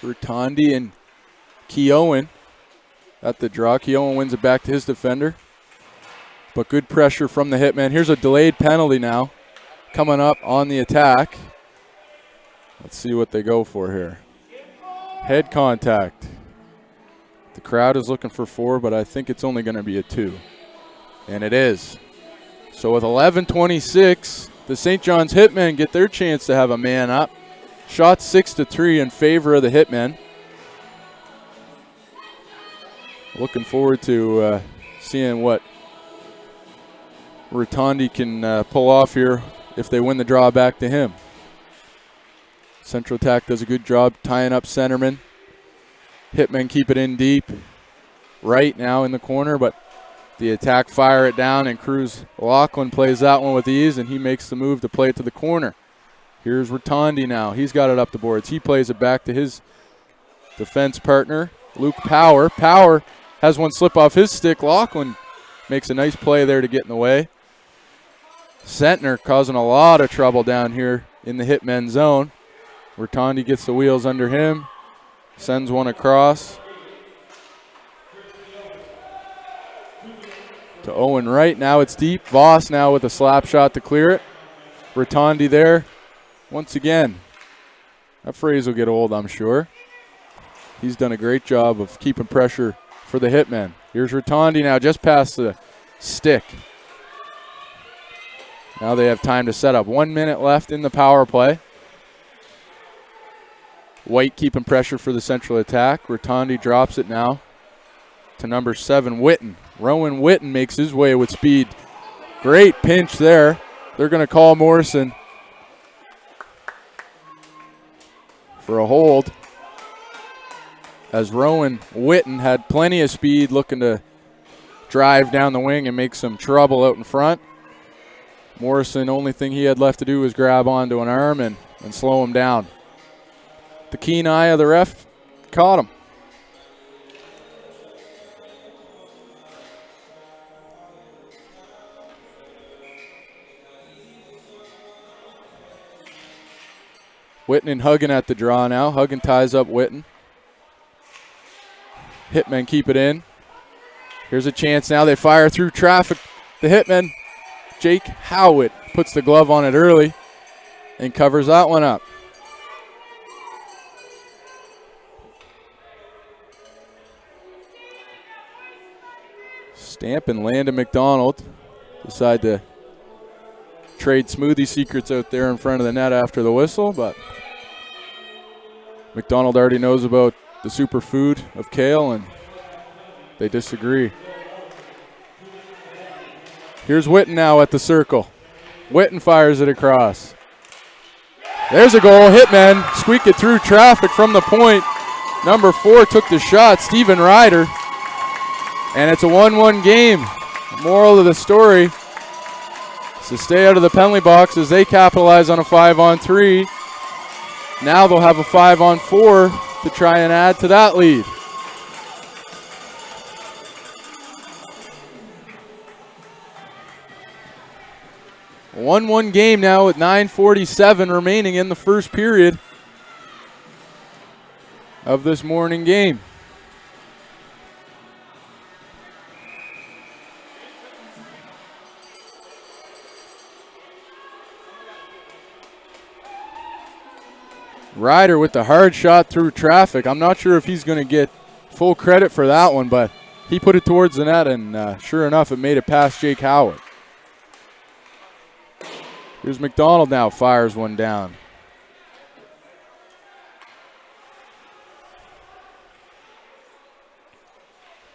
Rotondi and Keown at the draw. Keown wins it back to his defender. But good pressure from the Hitmen. Here's a delayed penalty now coming up on the attack. Let's see what they go for here. Head contact. The crowd is looking for 4, but I think it's only going to be a 2. And it is. So with 11:26, the St. John's Hitmen get their chance to have a man up. Shot 6-3 in favor of the Hitmen. Looking forward to seeing what Rotondi can pull off here if they win the draw back to him. Central Attack does a good job tying up centerman. Hitmen keep it in deep. Right now in the corner, but the attack fire it down, and Cruz Lachlan plays that one with ease, and he makes the move to play it to the corner. Here's Rotondi now. He's got it up the boards. He plays it back to his defense partner, Luke Power. Power has one slip off his stick. Lachlan makes a nice play there to get in the way. Sentner causing a lot of trouble down here in the Hitmen zone. Rotondi gets the wheels under him, sends one across to Owen Wright. Now it's deep. Voss now with a slap shot to clear it. Rotondi there. Once again, that phrase will get old, I'm sure. He's done a great job of keeping pressure for the Hitmen. Here's Rotondi now just past the stick. Now they have time to set up. 1 minute left in the power play. White keeping pressure for the Central Attack. Rotondi drops it now to number 7, Witten. Rowan Witten makes his way with speed. Great pinch there. They're going to call Morrison for a hold, as Rowan Witten had plenty of speed, looking to drive down the wing and make some trouble out in front. Morrison, only thing he had left to do was grab onto an arm and slow him down. The keen eye of the ref caught him. Witten and Huggan at the draw now. Huggan ties up Witten. Hitmen keep it in. Here's a chance now. They fire through traffic. The Hitmen, Jake Howitt, puts the glove on it early and covers that one up. Stamp and Landon McDonald decide to trade smoothie secrets out there in front of the net after the whistle, but McDonald already knows about the superfood of kale, and they disagree. Here's Witten now at the circle. Witten fires it across. There's a goal. Hitmen squeak it through traffic from the point. Number 4 took the shot, Stephen Ryder, and it's a 1-1 game. Moral of the story: so stay out of the penalty box as they capitalize on a 5-on-3. Now they'll have a 5-on-4 to try and add to that lead. A 1-1 game now with 9:47 remaining in the first period of this morning game. Ryder with the hard shot through traffic. I'm not sure if he's going to get full credit for that one, but he put it towards the net, and sure enough, it made it past Jake Howard. Here's McDonald now, fires one down.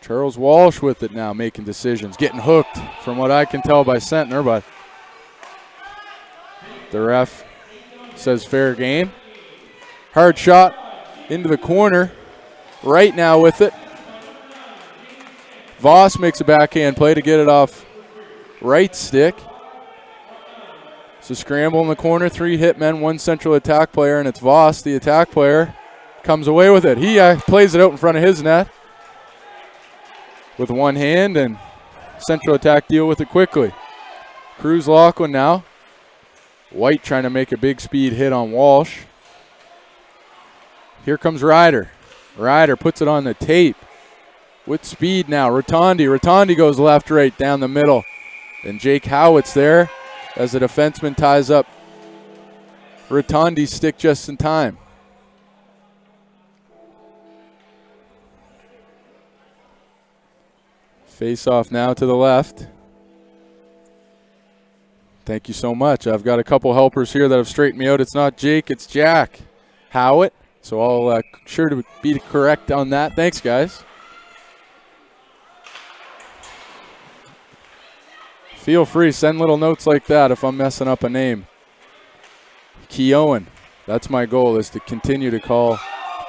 Charles Walsh with it now, making decisions, getting hooked from what I can tell by Sentner, but the ref says fair game. Hard shot into the corner. Right now with it. Voss makes a backhand play to get it off right stick. So scramble in the corner. 3 Hitmen, 1 Central Attack player, and it's Voss, the attack player, comes away with it. He plays it out in front of his net with one hand, and Central Attack deal with it quickly. Cruz Lachlan now. White trying to make a big speed hit on Walsh. Here comes Ryder. Ryder puts it on the tape with speed now. Rotondi goes left, right, down the middle. And Jake Howitt's there as the defenseman ties up Rotondi's stick just in time. Face off now to the left. Thank you so much. I've got a couple helpers here that have straightened me out. It's not Jake, it's Jack Howitt. So I'll sure to be correct on that. Thanks, guys. Feel free, send little notes like that if I'm messing up a name. Keowen. That's my goal, is to continue to call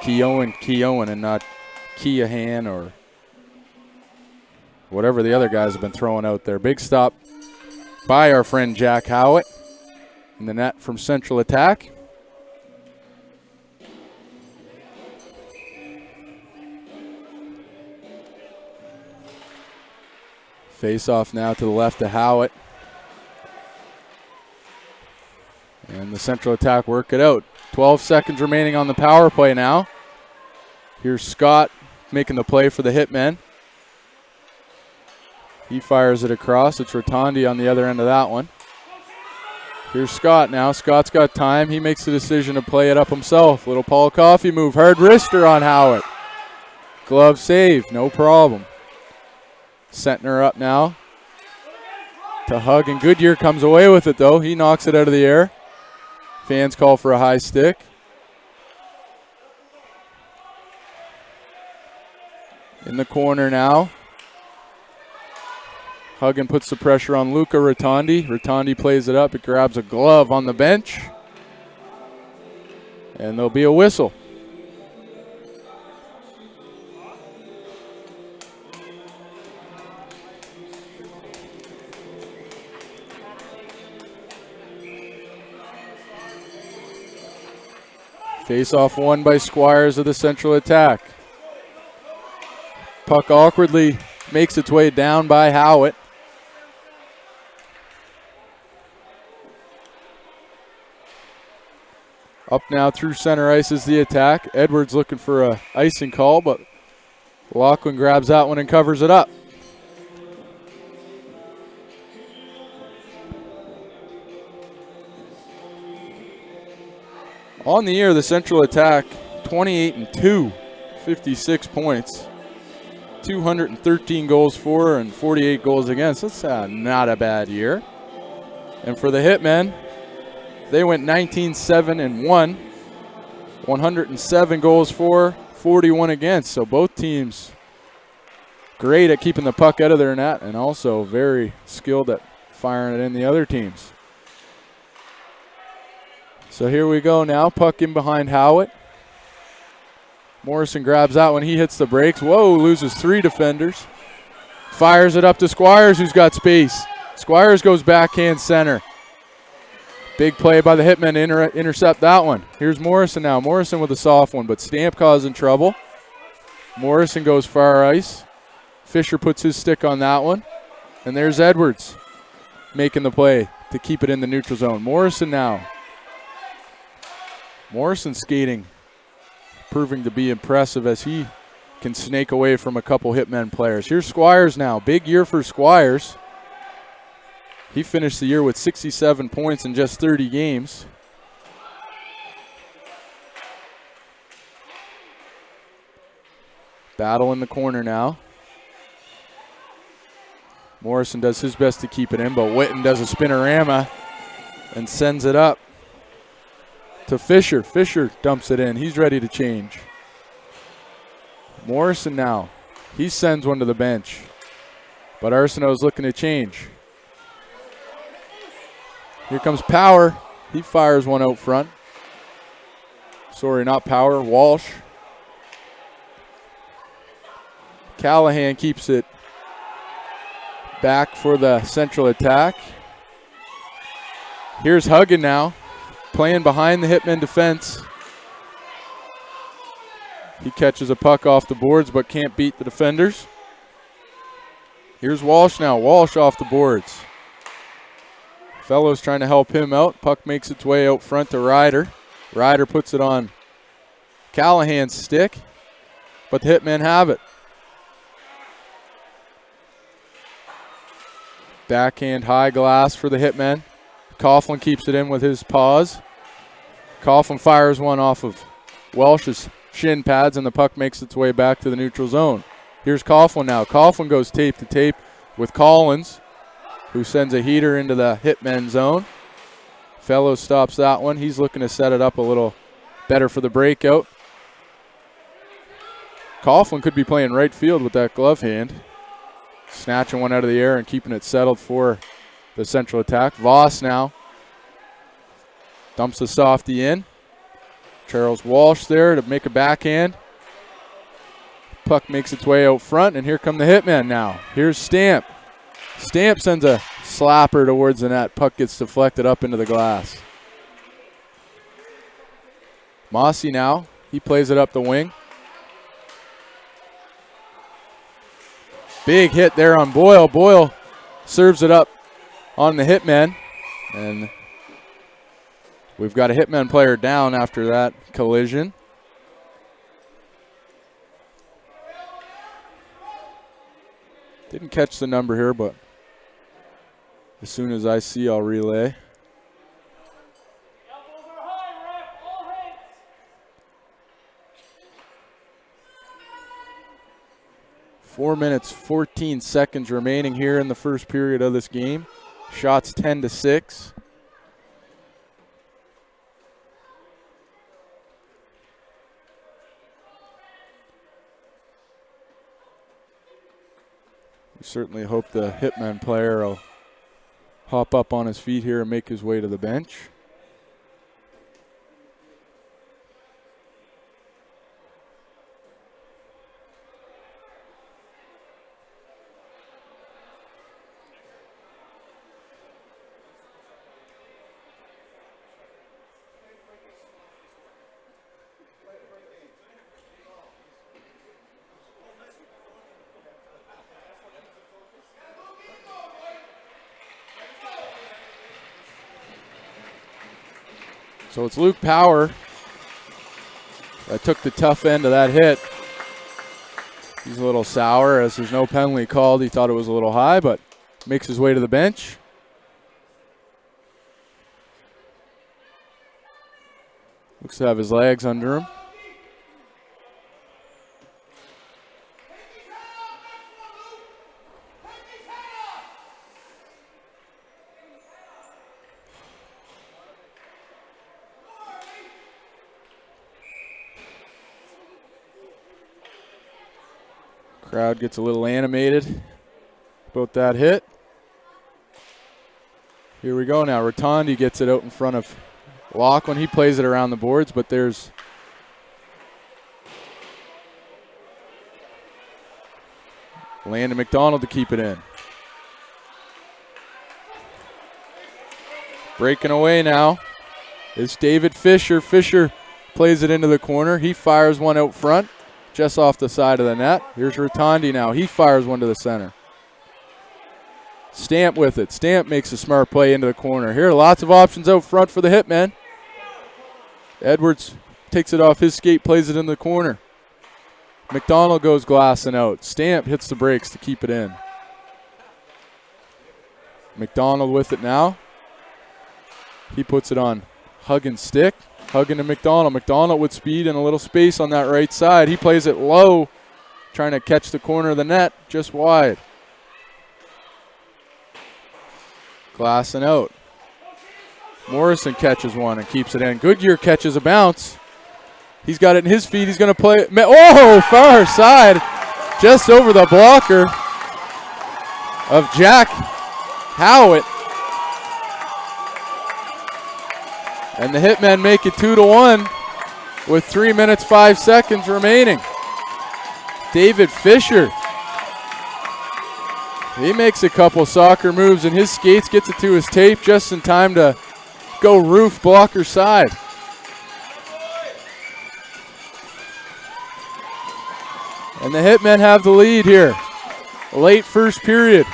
Keowen and not Keohan or whatever the other guys have been throwing out there. Big stop by our friend Jack Howitt in the net from Central Attack. Face off now to the left to Howitt. And the Central Attack work it out. 12 seconds remaining on the power play now. Here's Scott making the play for the Hitmen. He fires it across. It's Rotondi on the other end of that one. Here's Scott now. Scott's got time. He makes the decision to play it up himself. Little Paul Coffey move. Hard wrister on Howitt. Glove save. No problem. Sentner up now to Hug, and Goodyear comes away with it, though. He knocks it out of the air. Fans call for a high stick. In the corner now. Huggin puts the pressure on Luca Rotondi. Rotondi plays it up. It grabs a glove on the bench. And there'll be a whistle. Face-off won by Squires of the Central Attack. Puck awkwardly makes its way down by Howitt. Up now through center ice is the Attack. Edwards looking for a icing call, but Lachlan grabs that one and covers it up. On the year, the Central Attack, 28-2, 56 points, 213 goals for and 48 goals against. That's not a bad year. And for the Hitmen, they went 19-7-1, 107 goals for, 41 against. So both teams great at keeping the puck out of their net and also very skilled at firing it in the other teams. So here we go now. Puck in behind Howitt. Morrison grabs that one. He hits the brakes. Whoa, loses 3 defenders. Fires it up to Squires, who's got space. Squires goes backhand center. Big play by the Hitmen to intercept that one. Here's Morrison now. Morrison with a soft one, but Stamp causing trouble. Morrison goes far ice. Fisher puts his stick on that one. And there's Edwards making the play to keep it in the neutral zone. Morrison now. Morrison skating, proving to be impressive as he can snake away from a couple Hitmen players. Here's Squires now. Big year for Squires. He finished the year with 67 points in just 30 games. Battle in the corner now. Morrison does his best to keep it in, but Witten does a spinorama and sends it up to Fisher. Fisher dumps it in. He's ready to change. Morrison now. He sends one to the bench. But Arsenault's looking to change. Here comes Power. He fires one out front. Sorry, not Power. Walsh. Callahan keeps it back for the Central Attack. Here's Huggin now, playing behind the Hitmen defense. He catches a puck off the boards but can't beat the defenders. Here's Walsh now. Walsh off the boards. Fellows trying to help him out. Puck makes its way out front to Ryder. Ryder puts it on Callahan's stick, but the Hitmen have it. Backhand high glass for the Hitmen. Coughlin keeps it in with his paws. Coughlin fires one off of Welsh's shin pads, and the puck makes its way back to the neutral zone. Here's Coughlin now. Coughlin goes tape to tape with Collins, who sends a heater into the Hitmen zone. Fellows stops that one. He's looking to set it up a little better for the breakout. Coughlin could be playing right field with that glove hand. Snatching one out of the air and keeping it settled for the Central attack. Voss now dumps the softie in. Charles Walsh there to make a backhand. Puck makes its way out front, and here come the Hitmen now. Here's Stamp. Stamp sends a slapper towards the net. Puck gets deflected up into the glass. Mossy now. He plays it up the wing. Big hit there on Boyle. Boyle serves it up on the Hitmen. And we've got a Hitmen player down after that collision. Didn't catch the number here, but as soon as I see, I'll relay. Four minutes, 14 seconds remaining here in the first period of this game. Shots 10-6. We certainly hope the Hitman player will hop up on his feet here and make his way to the bench. So it's Luke Power that took the tough end of that hit. He's a little sour as there's no penalty called. He thought it was a little high, but makes his way to the bench. Looks to have his legs under him. Crowd gets a little animated about that hit. Here we go now. Rotondi gets it out in front of Lachlan. He plays it around the boards, but there's Landon McDonald to keep it in. Breaking away now is David Fisher. Fisher plays it into the corner. He fires one out front, just off the side of the net. Here's Rotondi now. He fires one to the center. Stamp with it. Stamp makes a smart play into the corner. Here are lots of options out front for the Hitmen. Edwards takes it off his skate, plays it in the corner. McDonald goes glassing out. Stamp hits the brakes to keep it in. McDonald with it now. He puts it on Huggins' stick. Huggin to McDonald. McDonald with speed and a little space on that right side. He plays it low, trying to catch the corner of the net, just wide. Glassing out. Morrison catches one and keeps it in. Goodyear catches a bounce. He's got it in his feet. He's going to play it. Oh, far side. Just over the blocker of Jack Howitt. And the Hitmen make it 2-1 with 3 minutes, 5 seconds remaining. David Fisher. He makes a couple soccer moves in his skates, gets it to his tape just in time to go roof blocker side. And the Hitmen have the lead here. Late first period.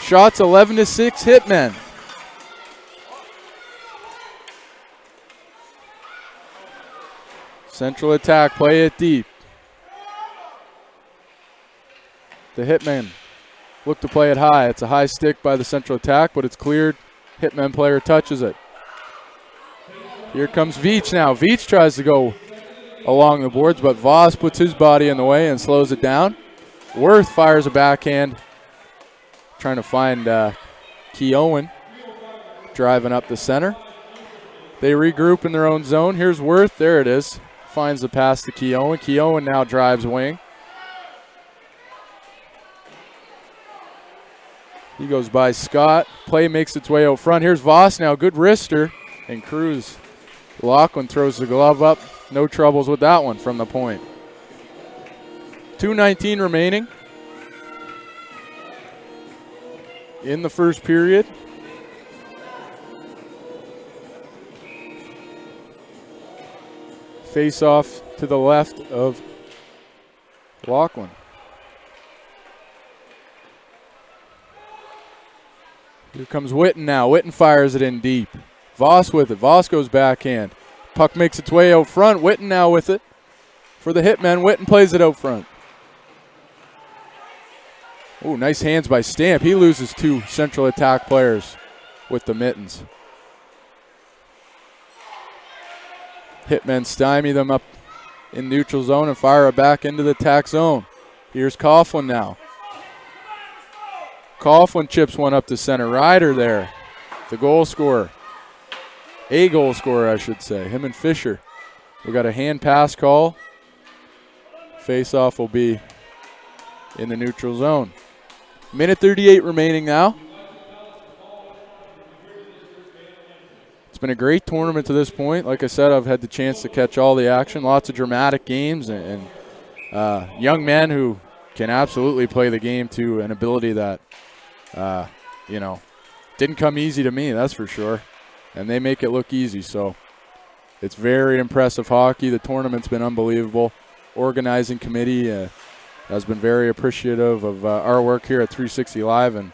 Shots 11-6 Hitmen. Central attack, play it deep. The Hitmen look to play it high. It's a high stick by the Central attack, but it's cleared. Hitmen player touches it. Here comes Veach now. Veach tries to go along the boards, but Voss puts his body in the way and slows it down. Worth fires a backhand, trying to find Keowen driving up the center. They regroup in their own zone. Here's Worth. There it is. Finds the pass to Keowen. Keowen now drives wing. He goes by Scott. Play makes its way out front. Here's Voss now. Good wrister. And Cruz. Lachlan throws the glove up. No troubles with that one from the point. 2:19 remaining in the first period. Face off to the left of Lachlan. Here comes Witten now. Witten fires it in deep. Voss with it. Voss goes backhand. Puck makes its way out front. Witten now with it for the Hitmen. Witten plays it out front. Oh, nice hands by Stamp. He loses two Central attack players with the mittens. Hitmen stymie them up in neutral zone and fire it back into the attack zone. Here's Coughlin now. Coughlin chips one up to center. Ryder there, the goal scorer. A goal scorer, I should say. Him and Fisher. We got a hand pass call. Face-off will be in the neutral zone. Minute 38 remaining now. It's been a great tournament to this point. Like I said, I've had the chance to catch all the action. Lots of dramatic games and young men who can absolutely play the game to an ability that, didn't come easy to me, that's for sure. And they make it look easy, so it's very impressive hockey. The tournament's been unbelievable. Organizing committee has been very appreciative of our work here at 360 Live, and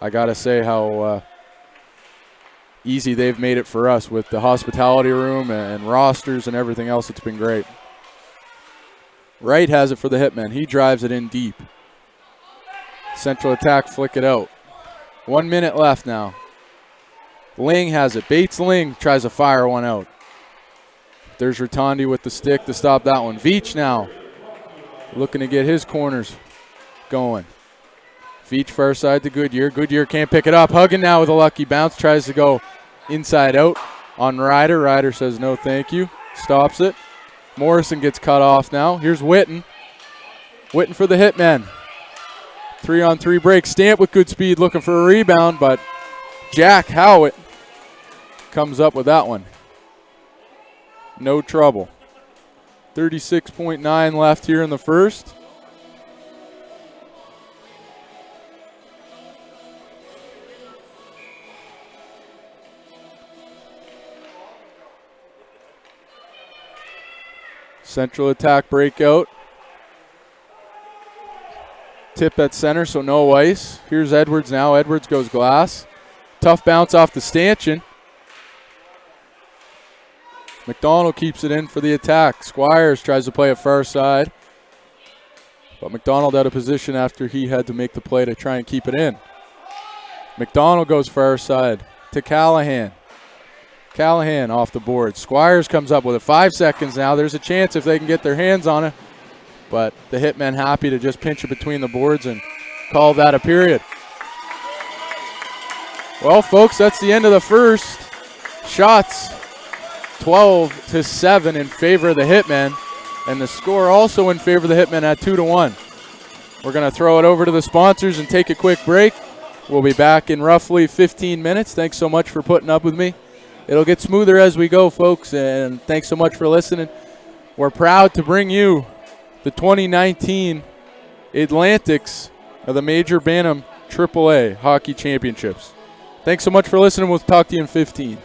I got to say how easy they've made it for us with the hospitality room and rosters and everything else. It's been great. Wright has it for the Hitmen. He drives it in deep. Central attack flick it out. 1 minute left now. Ling has it. Bates Ling tries to fire one out. There's Rotondi with the stick to stop that one. Veach now looking to get his corners going. Veach far side to Goodyear. Goodyear can't pick it up. Huggin now with a lucky bounce. Tries to go inside out on Ryder. Ryder says no thank you. Stops it. Morrison gets cut off now. Here's Witten. Witten for the Hitmen. 3-on-3 break. Stamp with good speed looking for a rebound, but Jack Howitt comes up with that one. No trouble. 36.9 left here in the first. Central attack breakout. Tip at center, so no ice. Here's Edwards now. Edwards goes glass. Tough bounce off the stanchion. McDonald keeps it in for the attack. Squires tries to play it far side. But McDonald out of position after he had to make the play to try and keep it in. McDonald goes far side to Callahan. Callahan off the board. Squires comes up with it. 5 seconds now. There's a chance if they can get their hands on it. But the Hitmen happy to just pinch it between the boards and call that a period. Well, folks, that's the end of the first. Shots 12-7 in favor of the Hitmen. And the score also in favor of the Hitmen at 2-1. We're going to throw it over to the sponsors and take a quick break. We'll be back in roughly 15 minutes. Thanks so much for putting up with me. It'll get smoother as we go, folks, and thanks so much for listening. We're proud to bring you the 2019 Atlantics of the Major Bantam AAA Hockey Championships. Thanks so much for listening. We'll talk to you in 15.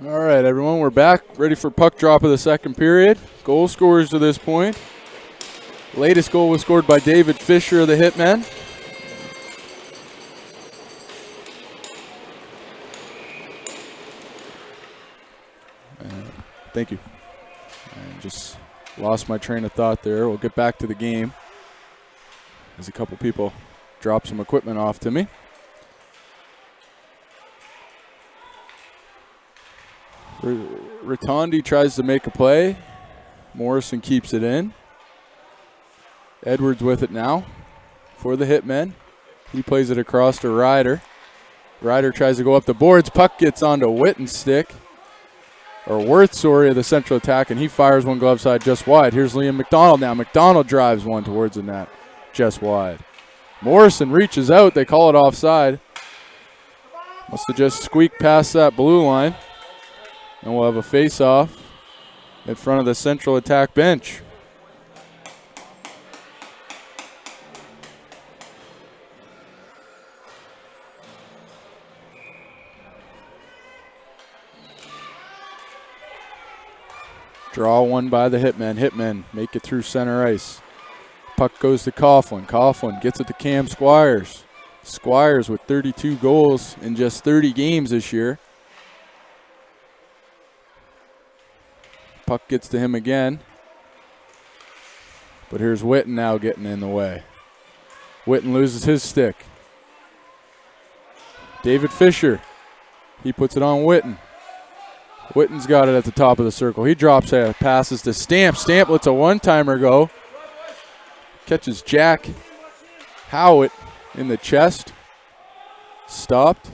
All right, everyone, we're back, ready for puck drop of the second period. Goal scorers to this point. Latest goal was scored by David Fisher of the Hitmen. Thank you. And just lost my train of thought there. We'll get back to the game as a couple people drop some equipment off to me. Rotondi tries to make a play. Morrison keeps it in. Edwards with it now for the Hitmen. He plays it across to Ryder. Ryder tries to go up the boards. Puck gets onto Witten's stick. Or Worth, sorry, of the Central attack, and he fires one glove side just wide. Here's Liam McDonald now. McDonald drives one towards the net just wide. Morrison reaches out. They call it offside. Must have just squeaked past that blue line. And we'll have a face-off in front of the Central attack bench. Draw one by the Hitmen. Hitmen make it through center ice. Puck goes to Coughlin. Coughlin gets it to Cam Squires. Squires with 32 goals in just 30 games this year. Puck gets to him again. But here's Witten now getting in the way. Witten loses his stick. David Fisher. He puts it on Witten. Witten's got it at the top of the circle. He drops it, passes to Stamp. Stamp lets a one-timer go. Catches Jack Howitt in the chest. Stopped.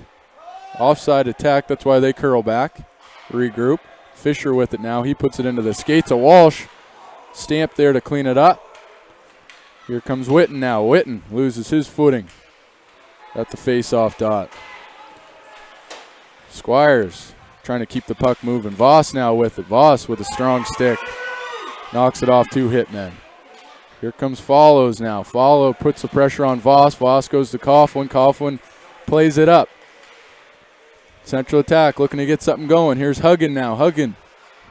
Offside attack, that's why they curl back. Regroup. Fisher with it now. He puts it into the skates of Walsh. Stamp there to clean it up. Here comes Witten now. Witten loses his footing at the face-off dot. Squires trying to keep the puck moving. Voss now with it. Voss with a strong stick. Knocks it off two Hitmen. Here comes Follows now. Follow puts the pressure on Voss. Voss goes to Coughlin. Coughlin plays it up. Central attack looking to get something going. Here's Huggan now. Huggan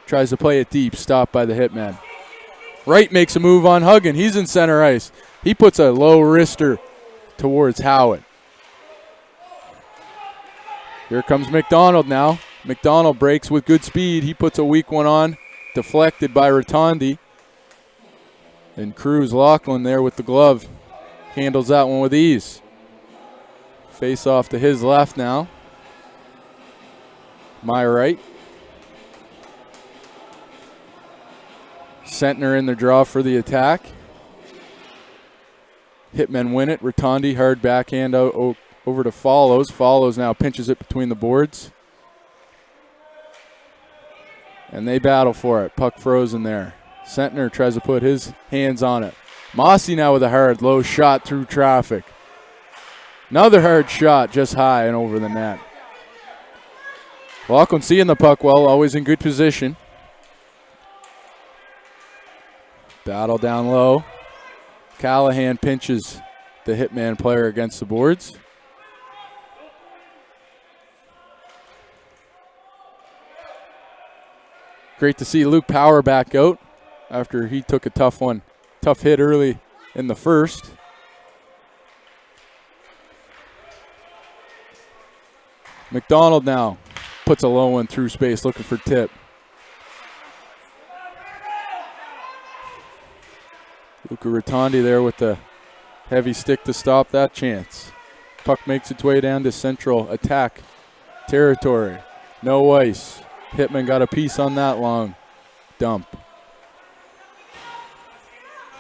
tries to play it deep. Stopped by the Hitmen. Wright makes a move on Huggan. He's in center ice. He puts a low wrister towards Howitt. Here comes McDonald now. McDonald breaks with good speed. He puts a weak one on. Deflected by Rotondi. And Cruz Lachlan there with the glove. Handles that one with ease. Face off to his left now. My right. Sentner in the draw for the attack. Hitmen win it. Rotondi hard backhand out over to Follows. Follows now pinches it between the boards. And they battle for it. Puck frozen there. Sentner tries to put his hands on it. Mossy now with a hard low shot through traffic. Another hard shot just high and over the net. Lachlan seeing the puck well, always in good position. Battle down low. Callahan pinches the Hitman player against the boards. Great to see Luke Power back out after he took a tough hit early in the first. McDonald now puts a low one through space looking for tip. Luca Rotondi there with the heavy stick to stop that chance. Puck makes its way down to Central attack territory. No ice. Hitman got a piece on that long dump.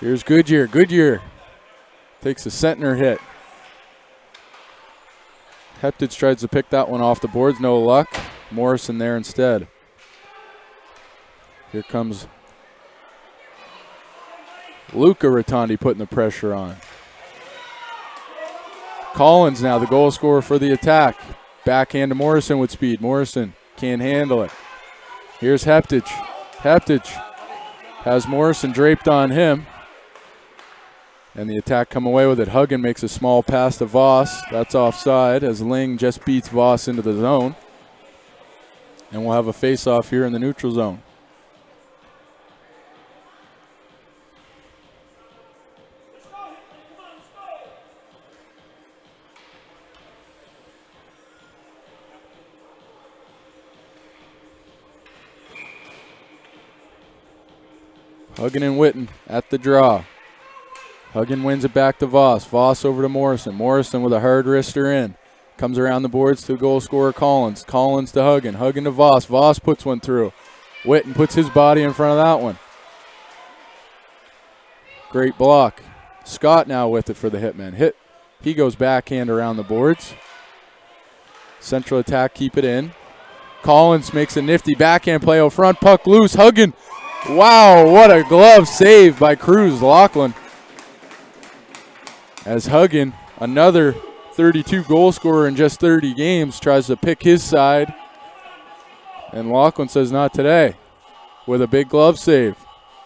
Here's Goodyear. Goodyear takes a Sentner hit. Heptich tries to pick that one off the boards. No luck. Morrison there instead. Here comes Luca Rotondi putting the pressure on. Collins now the goal scorer for the attack. Backhand to Morrison with speed. Morrison can't handle it. Here's Heptich. Heptich has Morrison draped on him. And the attack come away with it. Huggan makes a small pass to Voss. That's offside as Ling just beats Voss into the zone. And we'll have a face-off here in the neutral zone. Huggin and Witten at the draw. Huggin wins it back to Voss. Voss over to Morrison. Morrison with a hard wrister in. Comes around the boards to goal scorer Collins. Collins to Huggin. Huggin to Voss. Voss puts one through. Witten puts his body in front of that one. Great block. Scott now with it for the Hitmen. He goes backhand around the boards. Central attack, keep it in. Collins makes a nifty backhand play out front. Puck loose. Huggin. Wow, what a glove save by Cruz Lachlan. As Huggin, another 32 goal scorer in just 30 games, tries to pick his side. And Lachlan says not today with a big glove save.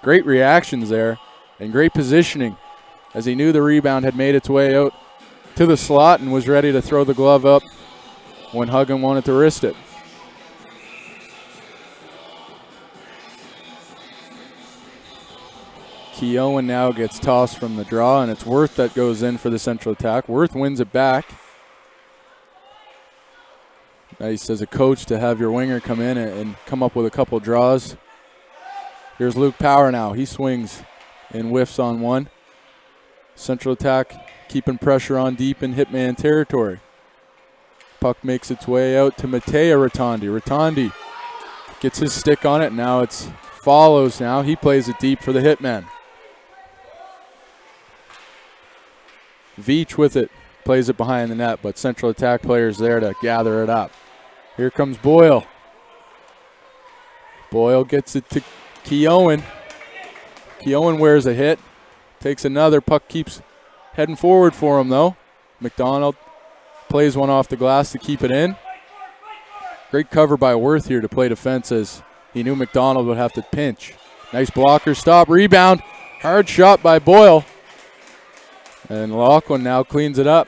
Great reactions there and great positioning as he knew the rebound had made its way out to the slot and was ready to throw the glove up when Huggin wanted to wrist it. Keown now gets tossed from the draw, and it's Worth that goes in for the central attack. Worth wins it back. Nice as a coach to have your winger come in and come up with a couple draws. Here's Luke Power now. He swings and whiffs on one. Central attack keeping pressure on deep in Hitman territory. Puck makes its way out to Matea Rotondi. Rotondi gets his stick on it. Now it's Follows now. He plays it deep for the Hitmen. Veach with it, plays it behind the net, but central attack players there to gather it up. Here comes Boyle. Boyle gets it to Keown. Keown wears a hit, takes another, puck keeps heading forward for him though. McDonald plays one off the glass to keep it in. Great cover by Worth here to play defense as he knew McDonald would have to pinch. Nice blocker stop, rebound, hard shot by Boyle. And Lachlan now cleans it up.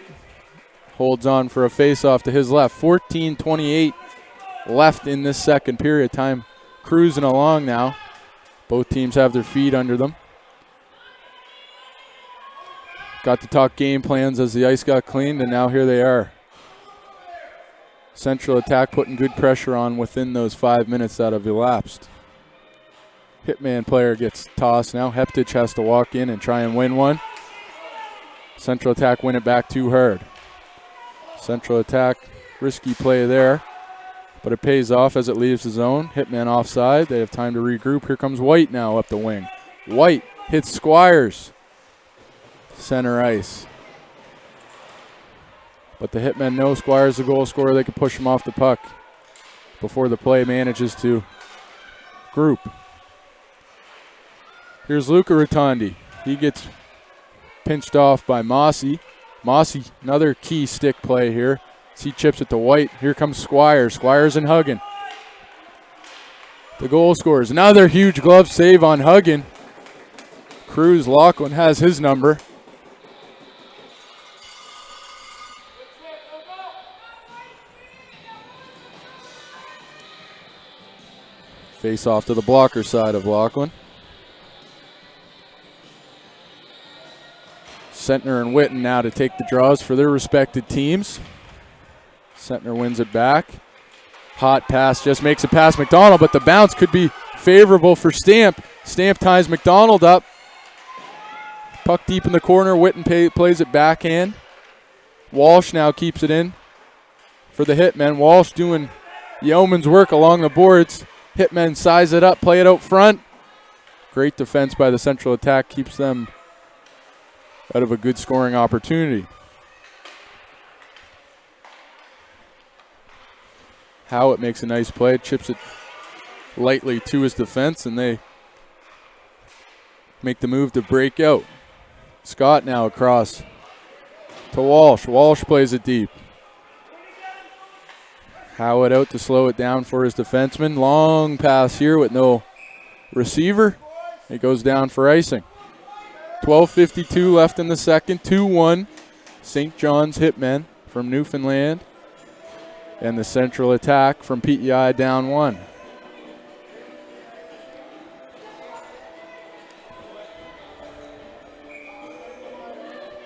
Holds on for a face-off to his left. 14:28 left in this second period. Time cruising along now. Both teams have their feet under them. Got to talk game plans as the ice got cleaned, and now here they are. Central attack putting good pressure on within those 5 minutes that have elapsed. Hitman player gets tossed now. Heptich has to walk in and try and win one. Central attack win it back too hard. Central attack, risky play there, but it pays off as it leaves the zone. Hitman offside. They have time to regroup. Here comes White now up the wing. White hits Squires. Center ice. But the Hitmen know Squires the goal scorer. They can push him off the puck before the play manages to group. Here's Luca Rotondi. He gets pinched off by Mossy. Mossy, another key stick play here. He chips it to White. Here comes Squires. Squires and Huggin. The goal scorers. Another huge glove save on Huggin. Cruz Lachlan has his number. Face off to the blocker side of Lachlan. Sentner and Witten now to take the draws for their respected teams. Sentner wins it back. Hot pass, just makes it past McDonald, but the bounce could be favorable for Stamp. Stamp ties McDonald up. Puck deep in the corner. Witten plays it backhand. Walsh now keeps it in for the Hitmen. Walsh doing yeoman's work along the boards. Hitmen size it up, play it out front. Great defense by the central attack, keeps them out of a good scoring opportunity. Howitt makes a nice play, chips it lightly to his defense, and they make the move to break out. Scott now across to Walsh. Walsh plays it deep. Howitt out to slow it down for his defenseman. Long pass here with no receiver. It goes down for icing. 12:52 left in the second. 2-1 St. John's Hitmen from Newfoundland And the Central attack from PEI down 1.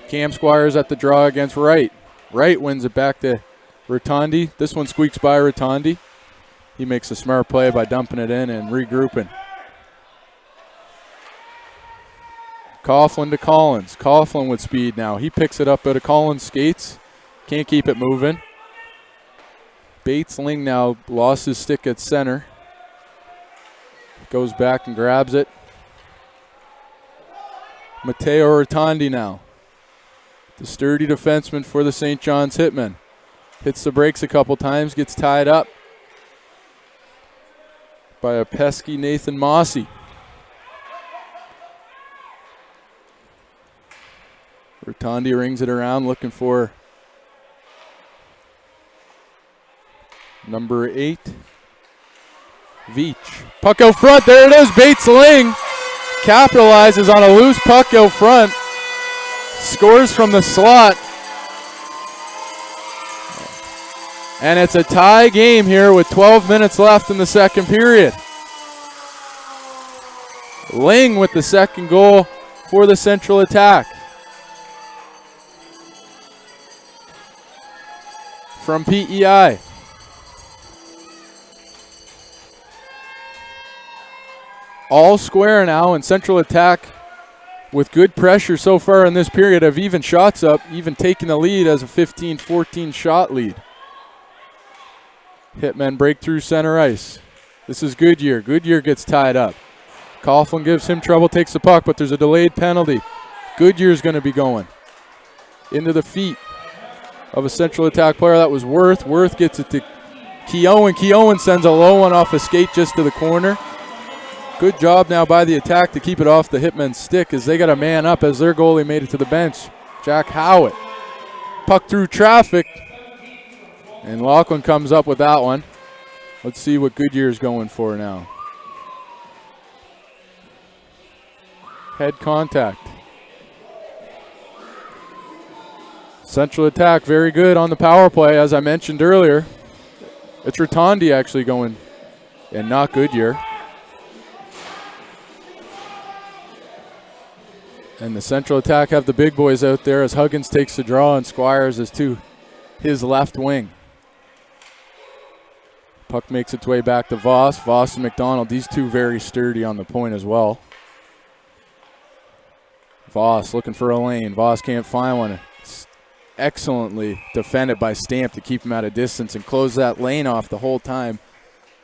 Cam Squires at the draw against Wright. Wright wins it back to Rotondi. This one squeaks by Rotondi. He makes a smart play by dumping it in and regrouping. Coughlin to Collins. Coughlin with speed now. He picks it up out of Collins' skates. Can't keep it moving. Bates Ling now lost his stick at center. Goes back and grabs it. Matteo Rotondi now. The sturdy defenseman for the St. John's Hitmen. Hits the brakes a couple times, gets tied up by a pesky Nathan Mossy. Rotondi rings it around looking for number 8, Veach. Puck out front, there it is, Bates Ling capitalizes on a loose puck out front. Scores from the slot. And it's a tie game here with 12 minutes left in the second period. Ling with the second goal for the Central attack. From PEI. All square now, and Central attack with good pressure so far in this period have even shots up, even taking the lead as a 15-14 shot lead. Hitmen break through center ice. This is Goodyear. Goodyear gets tied up. Coughlin gives him trouble, takes the puck, but there's a delayed penalty. Goodyear's going to be going into the feet of a Central attack player. That was Worth. Worth gets it to Keown. Keown sends a low one off a skate just to the corner. Good job now by the attack to keep it off the Hitmen's stick as they got a man up as their goalie made it to the bench. Jack Howitt. Puck through traffic. And Lachlan comes up with that one. Let's see what Goodyear's going for now. Head contact. Central attack very good on the power play, as I mentioned earlier. It's Rotondi actually going and not Goodyear. And the Central attack have the big boys out there as Huggins takes the draw and Squires is to his left wing. Puck makes its way back to Voss. Voss and McDonald, these two very sturdy on the point as well. Voss looking for a lane. Voss can't find one. It's excellently defended by Stamp to keep him at a distance and close that lane off the whole time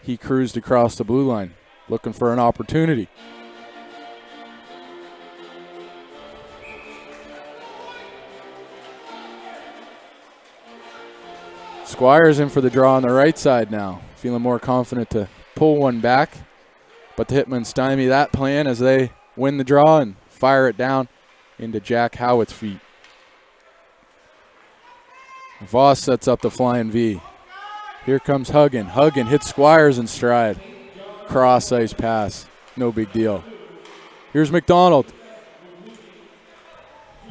he cruised across the blue line, looking for an opportunity. Squires in for the draw on the right side now. Feeling more confident to pull one back. But the Hitmen stymie that plan as they win the draw and fire it down into Jack Howitt's feet. Voss sets up the flying V. Here comes Huggan. Huggan hits Squires in stride. Cross ice pass. No big deal. Here's McDonald.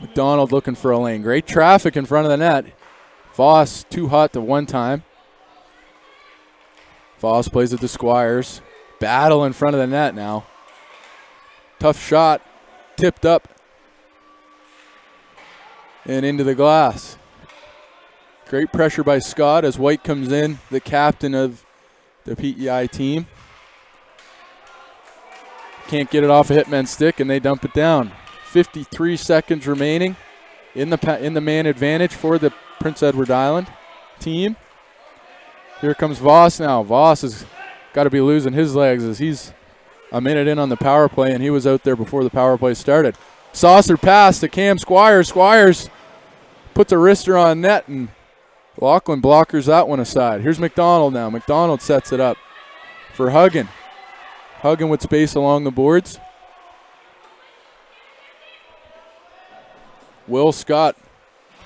McDonald looking for a lane. Great traffic in front of the net. Voss too hot to one time. Voss plays it to Squires. Battle in front of the net now. Tough shot. Tipped up. And into the glass. Great pressure by Scott as White comes in, the captain of the PEI team. Can't get it off a Hitman's stick and they dump it down. 53 seconds remaining in the man advantage for the Prince Edward Island team. Here comes Voss now. Voss has got to be losing his legs as he's a minute in on the power play, and he was out there before the power play started. Saucer pass to Cam Squires. Squires puts a wrister on net, and Lachlan blockers that one aside. Here's McDonald now. McDonald sets it up for Huggan. Huggan with space along the boards. Will Scott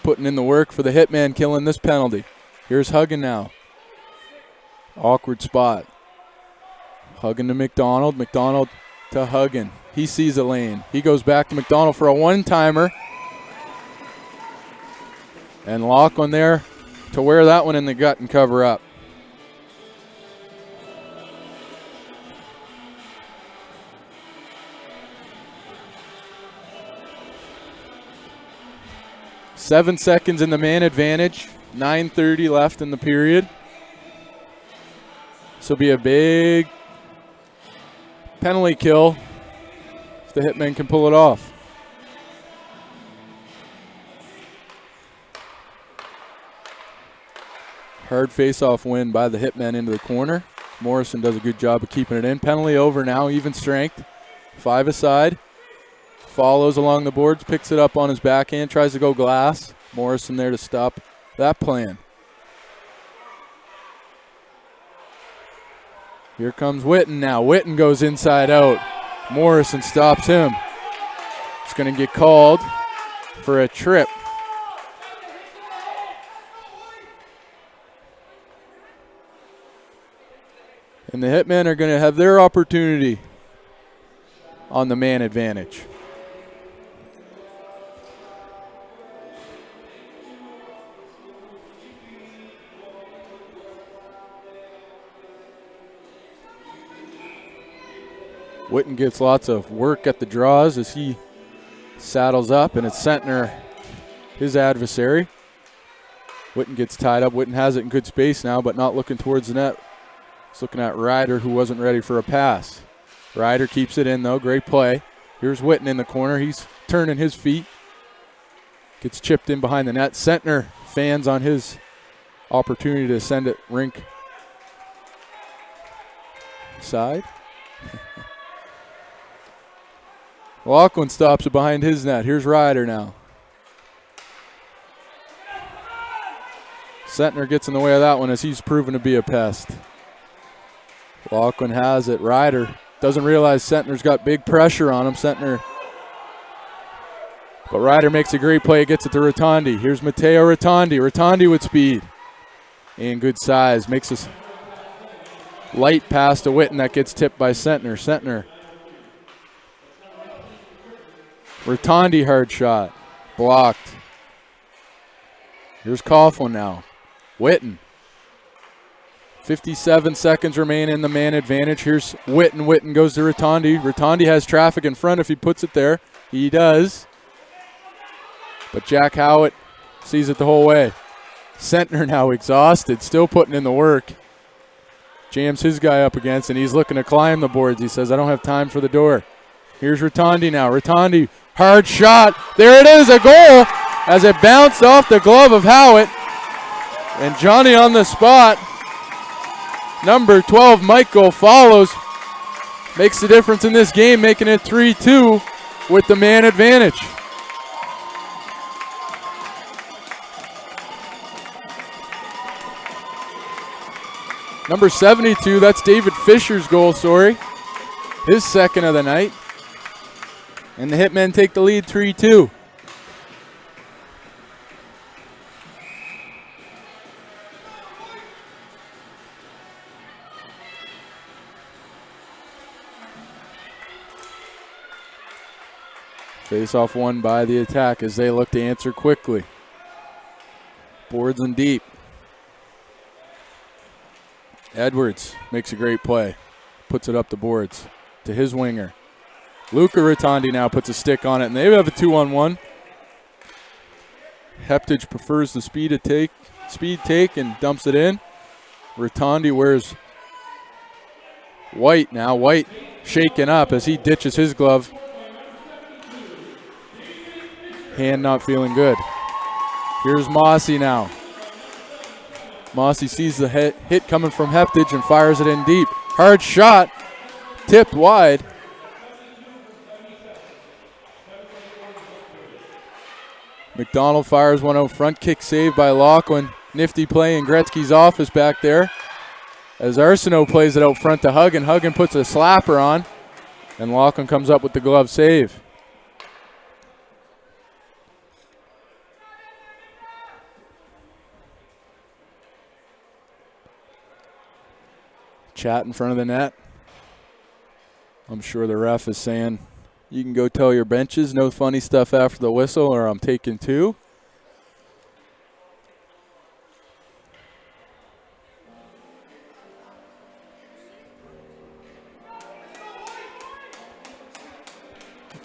putting in the work for the Hitman, killing this penalty. Here's Huggan now. Awkward spot. Huggan to McDonald. McDonald to Huggan. He sees a lane. He goes back to McDonald for a one-timer. And Lachlan there to wear that one in the gut and cover up. Seven seconds in the man advantage. 9:30 left in the period. This will be a big penalty kill if the Hitmen can pull it off. Hard face-off win by the Hitmen into the corner. Morrison does a good job of keeping it in. Penalty over now, even strength. 5 aside. Follows along the boards, picks it up on his backhand, tries to go glass. Morrison there to stop that plan. Here comes Witten now. Witten goes inside out. Morrison stops him. It's going to get called for a trip. And the Hitmen are going to have their opportunity on the man advantage. Witten gets lots of work at the draws as he saddles up, and it's Sentner, his adversary. Witten gets tied up. Witten has it in good space now, but not looking towards the net. He's looking at Ryder, who wasn't ready for a pass. Ryder keeps it in, though. Great play. Here's Witten in the corner. He's turning his feet. Gets chipped in behind the net. Sentner fans on his opportunity to send it rink side. Lachlan stops it behind his net. Here's Ryder now. Sentner gets in the way of that one as he's proven to be a pest. Lachlan has it. Ryder doesn't realize Sentner's got big pressure on him. But Ryder makes a great play. Gets it to Rotondi. Here's Matteo Rotondi. Rotondi with speed and good size. Makes this light pass to Witten that gets tipped by Sentner. Sentner. Rotondi hard shot. Blocked. Here's Coughlin now. Witten. 57 seconds remain in the man advantage. Here's Witten. Witten goes to Rotondi. Rotondi has traffic in front if he puts it there. He does. But Jack Howitt sees it the whole way. Sentner now exhausted, still putting in the work. Jams his guy up against, and he's looking to climb the boards. He says, I don't have time for the door. Here's Rotondi now. Rotondi, hard shot. There it is, a goal as it bounced off the glove of Howitt. And Johnny on the spot. Number 12, Michael, follows. Makes the difference in this game, making it 3-2 with the man advantage. Number 72, that's David Fisher's goal, his second of the night. And the Hitmen take the lead 3-2. Face-off won by the attack as they look to answer quickly. Boards and deep. Edwards makes a great play. Puts it up the boards to his winger. Luca Rotondi now puts a stick on it, and they have a 2-on-1. Heptage prefers the speed take and dumps it in. Rotondi wears white now. White shaken up as he ditches his glove. Hand not feeling good. Here's Mossy now. Mossy sees the hit coming from Heptage and fires it in deep. Hard shot, tipped wide. McDonald fires one out front. Kick saved by Lachlan. Nifty play in Gretzky's office back there. As Arsenault plays it out front to Huggan. Huggan puts a slapper on. And Lachlan comes up with the glove save. Chat in front of the net. I'm sure the ref is saying, you can go tell your benches, no funny stuff after the whistle, or I'm taking two.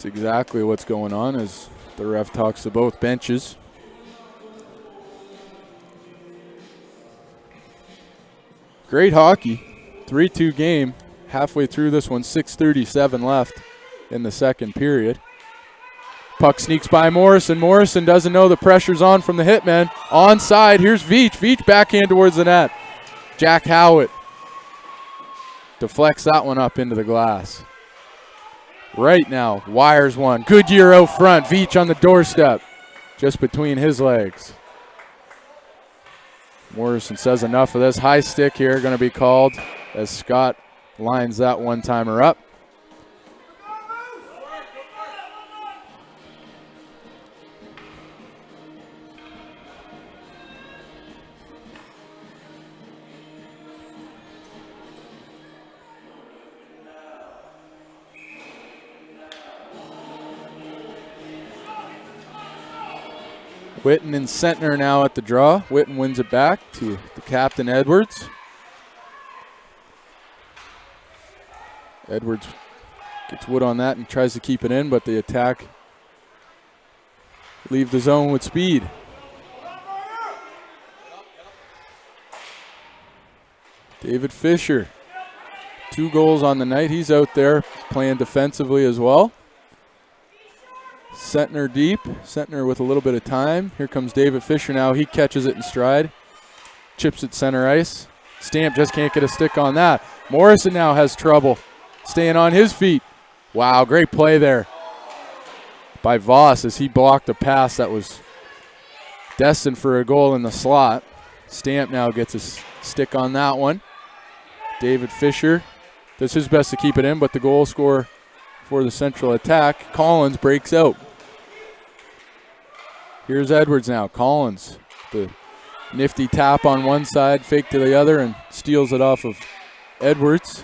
exactly what's going on as the ref talks to both benches. Great hockey. 3-2 game. Halfway through this one, 6:37 left in the second period. Puck sneaks by Morrison. Morrison doesn't know the pressure's on from the Hitmen. Onside, here's Veach. Veach backhand towards the net. Jack Howitt deflects that one up into the glass. Right now, wires one. Goodyear out front. Veach on the doorstep, just between his legs. Morrison says enough of this. High stick here going to be called as Scott lines that one-timer up. Witten and Sentner now at the draw. Witten wins it back to the captain, Edwards. Edwards gets Wood on that and tries to keep it in, but the attack leave the zone with speed. David Fisher, 2 goals on the night. He's out there playing defensively as well. Sentner deep. Sentner with a little bit of time. Here comes David Fisher now. He catches it in stride. Chips it center ice. Stamp just can't get a stick on that. Morrison now has trouble staying on his feet. Wow, great play there by Voss as he blocked a pass that was destined for a goal in the slot. Stamp now gets a stick on that one. David Fisher does his best to keep it in, but the goal scorer for the Central attack, Collins, breaks out. Here's Edwards now. Collins, the nifty tap on one side, fake to the other, and steals it off of Edwards.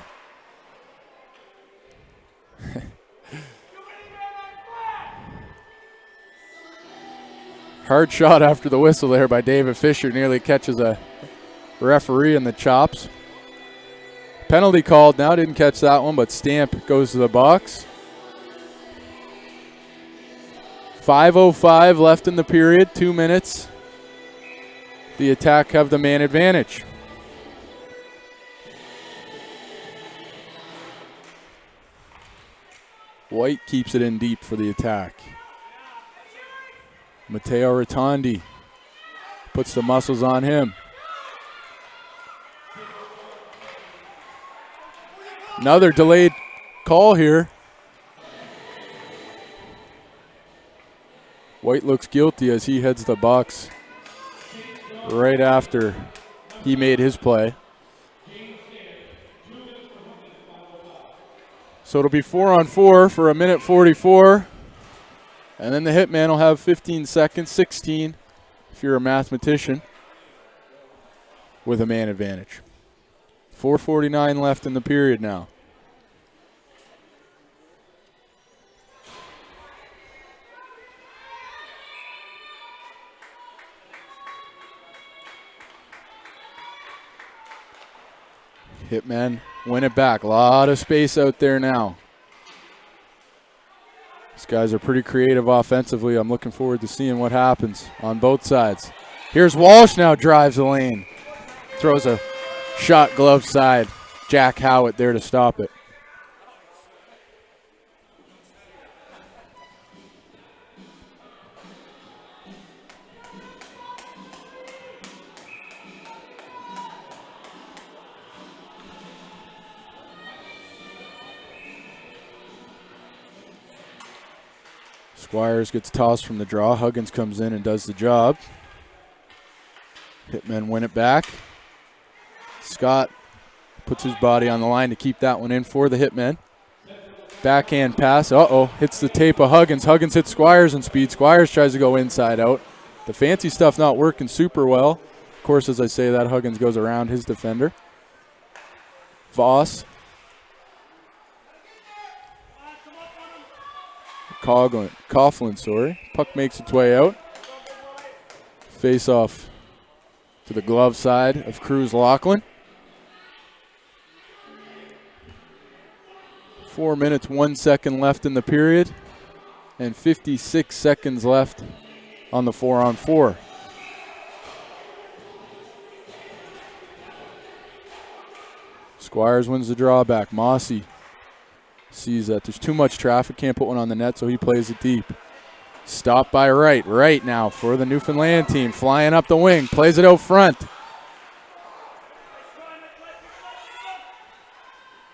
Hard shot after the whistle there by David Fisher. Nearly catches a referee in the chops. Penalty called now. Didn't catch that one, but Stamp goes to the box. 5:05 left in the period, 2 minutes. The attack have the man advantage. White keeps it in deep for the attack. Matteo Rotondi puts the muscles on him. Another delayed call here. White looks guilty as he heads the box right after he made his play. So it'll be 4-on-4 for 1:44. And then the Hitman will have 15 seconds, 16 if you're a mathematician, with a man advantage. 4:49 left in the period now. Hitmen win it back. A lot of space out there now. These guys are pretty creative offensively. I'm looking forward to seeing what happens on both sides. Here's Walsh now, drives the lane. Throws a shot glove side. Jack Howitt there to stop it. Squires gets tossed from the draw. Huggins comes in and does the job. Hitmen win it back. Scott puts his body on the line to keep that one in for the Hitmen. Backhand pass. Hits the tape of Huggins. Huggins hits Squires in speed. Squires tries to go inside out. The fancy stuff not working super well. Of course, as I say that, Huggins goes around his defender. Voss. Coughlin, sorry. Puck makes its way out. Face off to the glove side of Cruz Lachlan. 4 minutes, 1 second left in the period. and 56 seconds left on the 4-on-4. Squires wins the drawback. Mossy sees that there's too much traffic, can't put one on the net, so he plays it deep. Stopped by Wright. Wright now for the Newfoundland team, flying up the wing, plays it out front.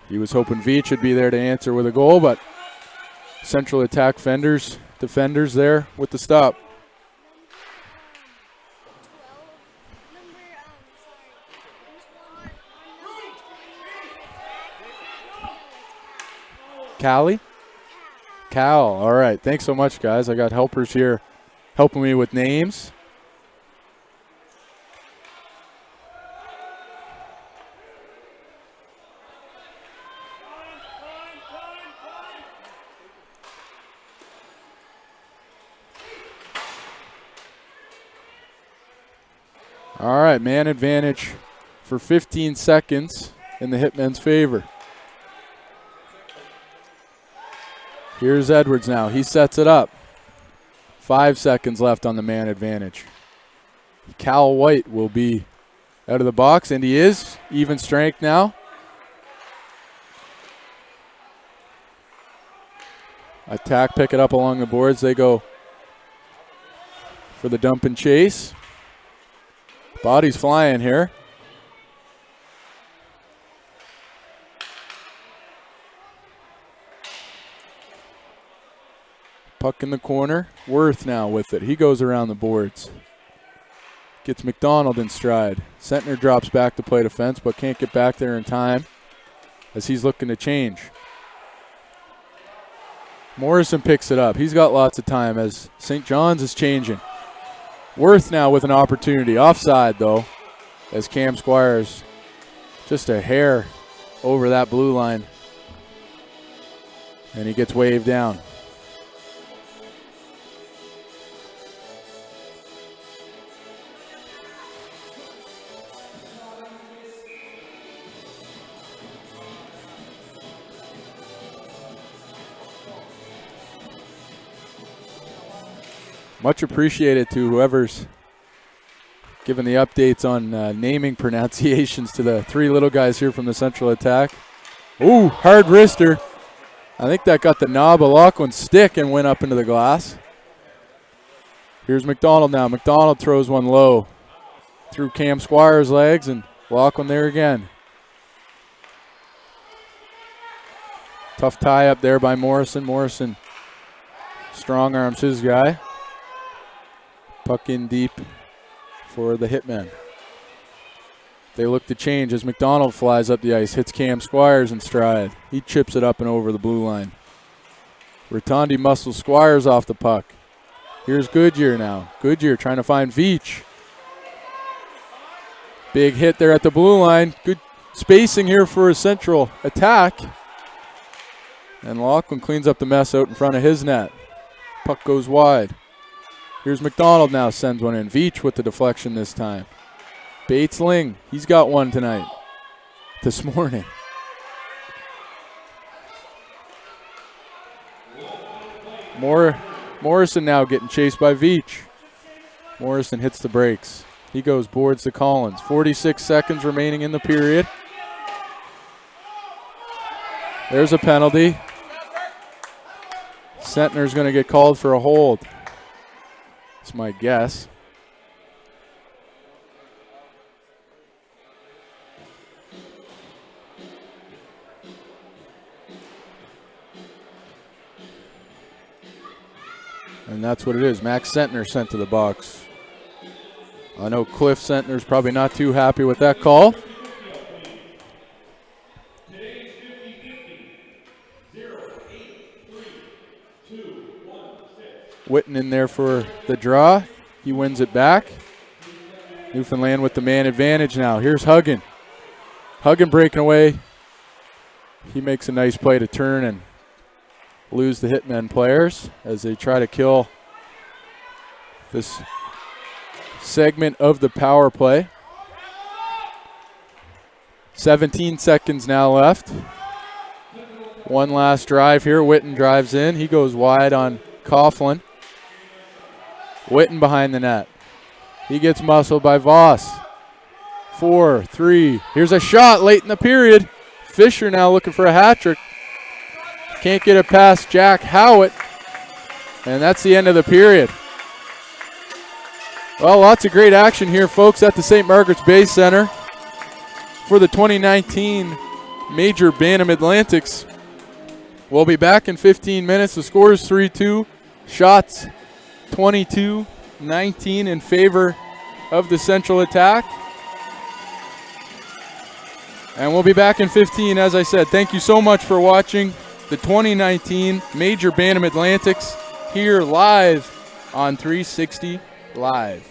He was hoping Veach would be there to answer with a goal, but Central attack defenders there with the stop. Callie? Cal. All right. Thanks so much, guys. I got helpers here helping me with names. All right, man advantage for 15 seconds in the Hitmen's favor. Here's Edwards now. He sets it up. 5 seconds left on the man advantage. Cal White will be out of the box, and he is. Even strength now. Attack, pick it up along the boards. They go for the dump and chase. Body's flying here. Puck in the corner. Worth now with it. He goes around the boards. Gets McDonald in stride. Sentner drops back to play defense, but can't get back there in time as he's looking to change. Morrison picks it up. He's got lots of time as St. John's is changing. Worth now with an opportunity. Offside, though, as Cam Squires just a hair over that blue line. And he gets waved down. Much appreciated to whoever's given the updates on naming pronunciations to the three little guys here from the Central attack. Ooh, hard wrister. I think that got the knob of Laughlin's stick and went up into the glass. Here's McDonald now. McDonald throws one low through Cam Squires' legs, and Laughlin there again. Tough tie up there by Morrison. Morrison strong arms his guy. Puck in deep for the Hitmen. They look to change as McDonald flies up the ice, hits Cam Squires in stride. He chips it up and over the blue line. Rotondi muscles Squires off the puck. Here's Goodyear now. Goodyear trying to find Veach. Big hit there at the blue line. Good spacing here for a Central attack. And Laughlin cleans up the mess out in front of his net. Puck goes wide. Here's McDonald now, sends one in. Veach with the deflection this time. Bates Ling, he's got one tonight, this morning. Morrison now getting chased by Veach. Morrison hits the brakes. He goes boards to Collins. 46 seconds remaining in the period. There's a penalty. Sentner's going to get called for a hold. That's my guess. And that's what it is. Max Sentner sent to the box. I know Cliff Sentner's probably not too happy with that call. Witten in there for the draw. He wins it back. Newfoundland with the man advantage now. Here's Huggan. Huggan breaking away. He makes a nice play to turn and lose the Hitmen players as they try to kill this segment of the power play. 17 seconds now left. One last drive here. Witten drives in. He goes wide on Coughlin. Witten behind the net. He gets muscled by Voss. 4-3. Here's a shot late in the period. Fisher now looking for a hat trick. Can't get it past Jack Howitt. And that's the end of the period. Well, lots of great action here, folks, at the St. Margaret's Bay Center for the 2019 Major Bantam Atlantics. We'll be back in 15 minutes. The score is 3-2. Shots 22-19 in favor of the Central Attack. And we'll be back in 15, as I said. Thank you so much for watching the 2019 Major Bantam Atlantics here live on 360 Live.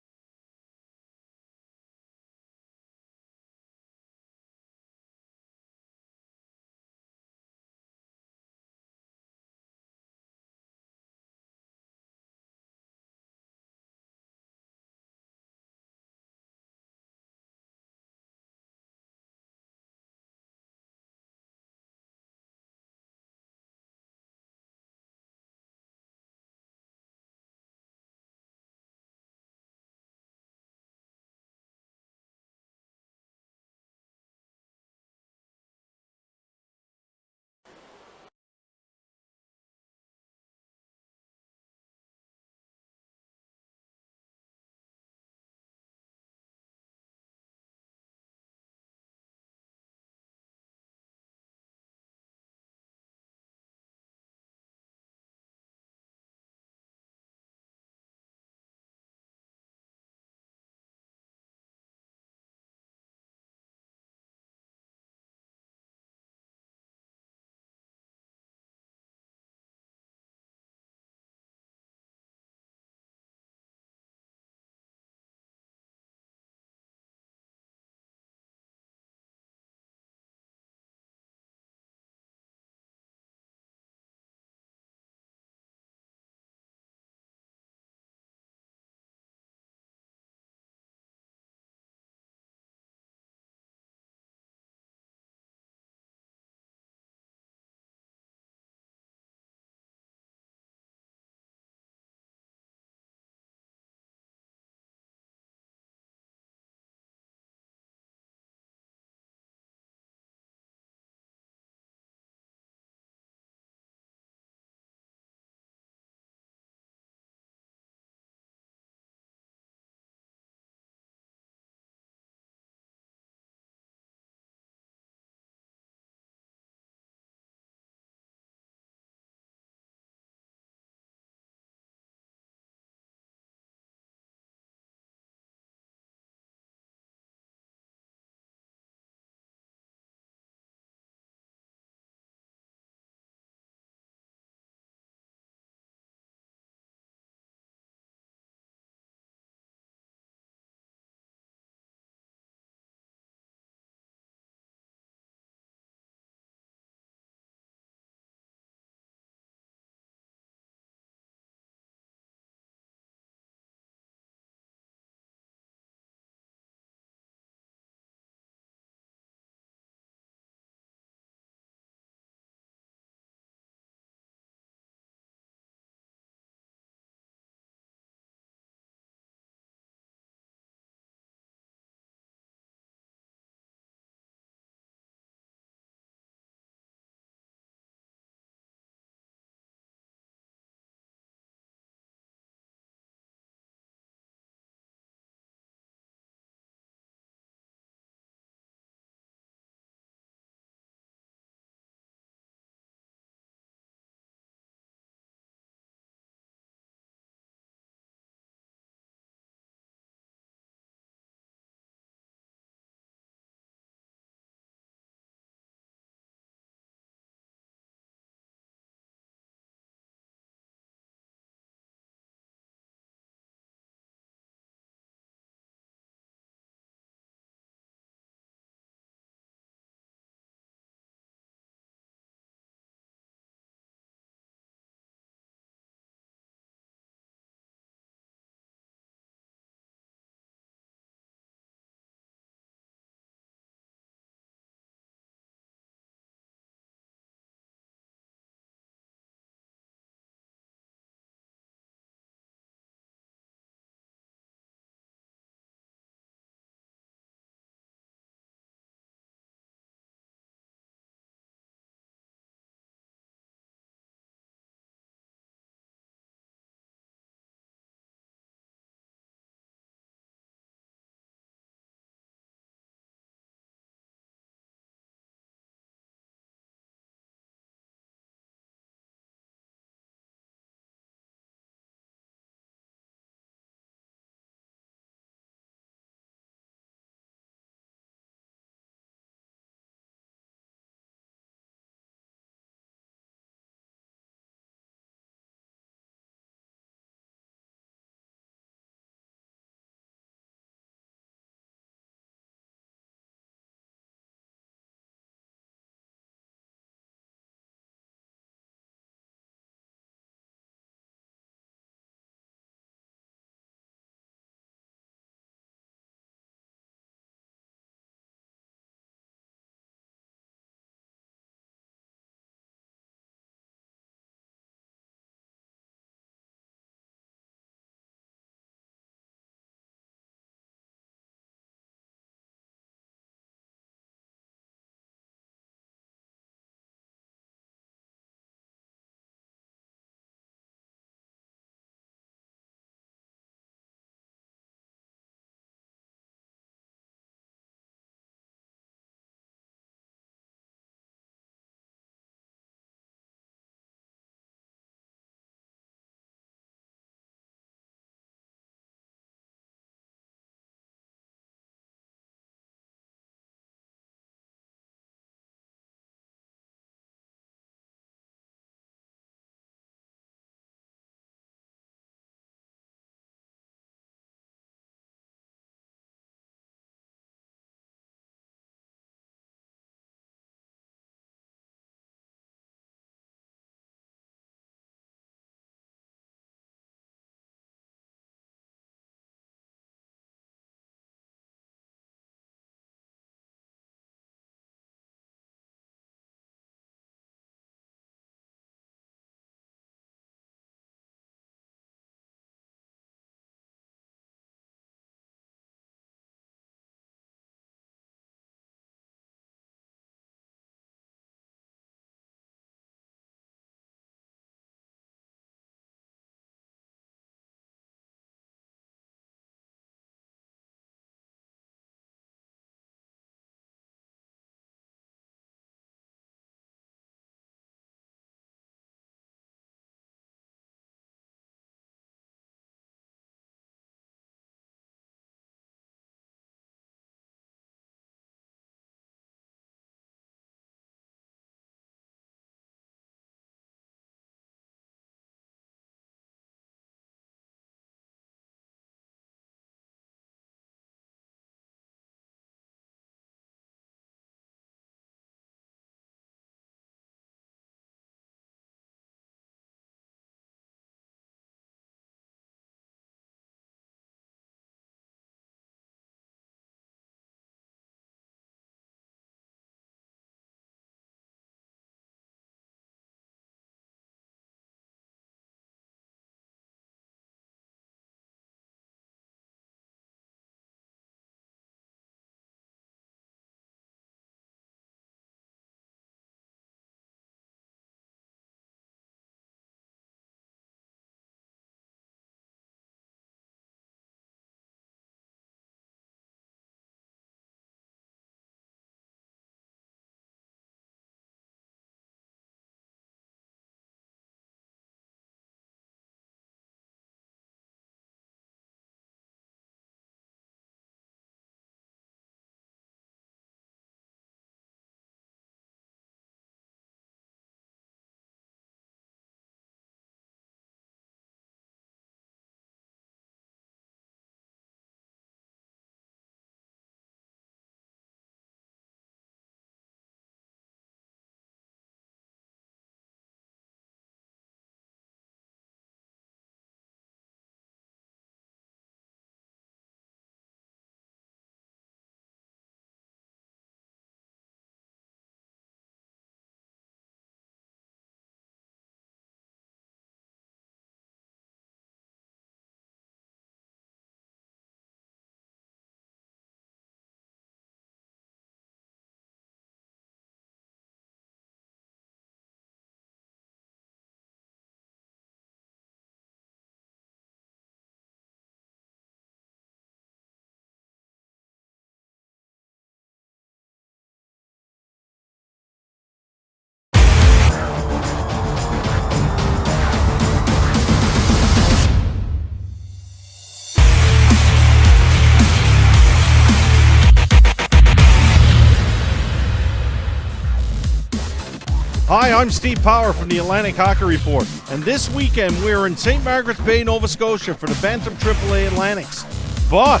Hi, I'm Steve Power from the Atlantic Hockey Report, and this weekend we're in St. Margaret's Bay, Nova Scotia for the Bantam AAA Atlantics. But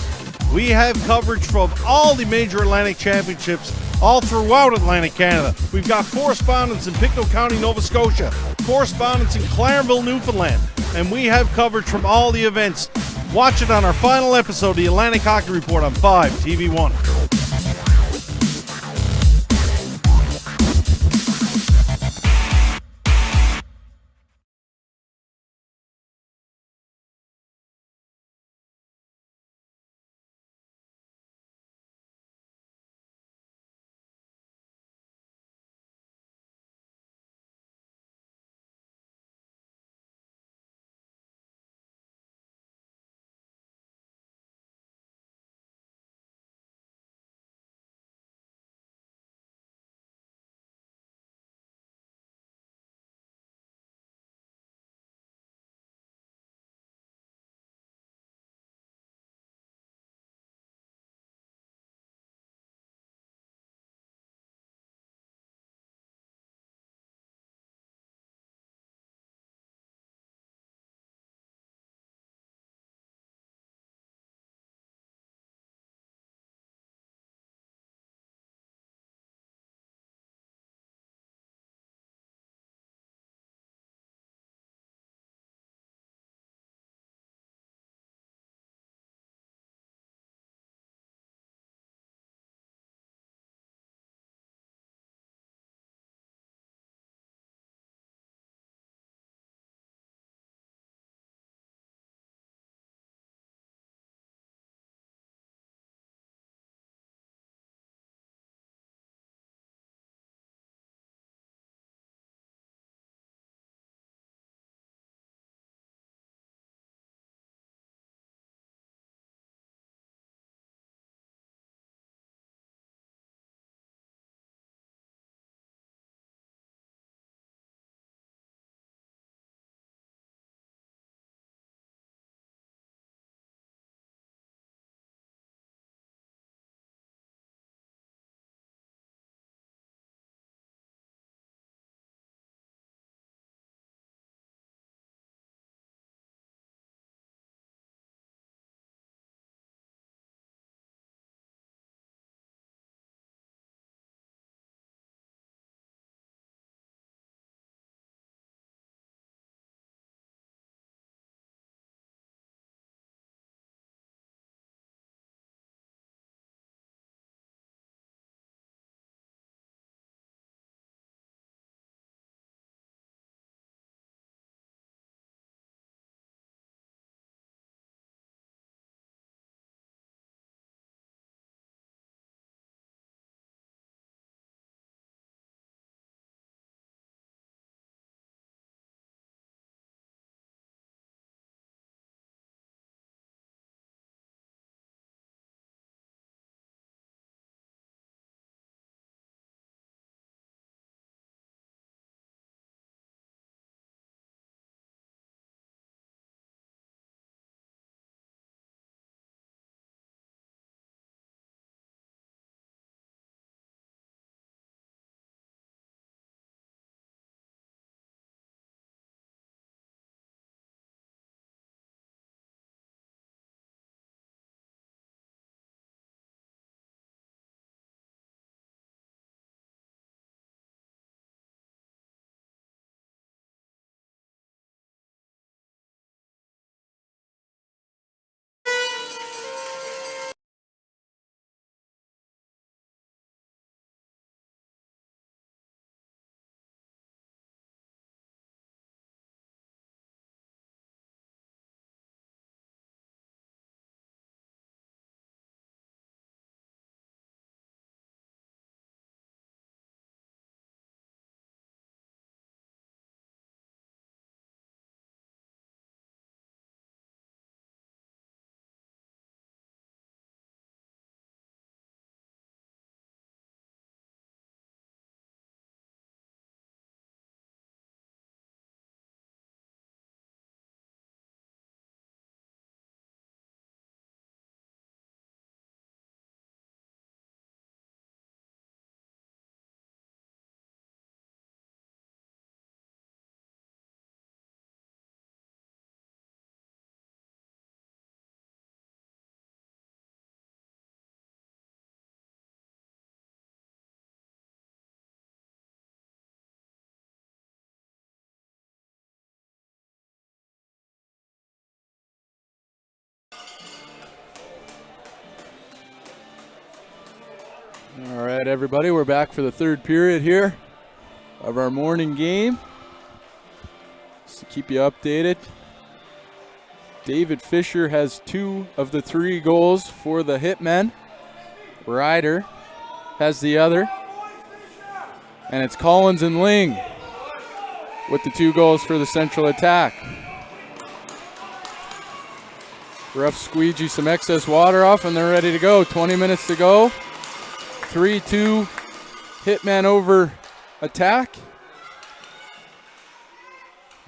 we have coverage from all the major Atlantic championships all throughout Atlantic Canada. We've got correspondents in Pictou County, Nova Scotia, correspondents in Clarenville, Newfoundland, and we have coverage from all the events. Watch it on our final episode of the Atlantic Hockey Report on 5 TV1. right, everybody, we're back for the third period here of our morning game. Just to keep you updated, David Fisher has 2 of the 3 goals for the Hitmen. Ryder has the other. And it's Collins and Ling with the 2 goals for the Central attack. Refs squeegee some excess water off and they're ready to go. 20 minutes to go. 3-2 Hitmen over attack.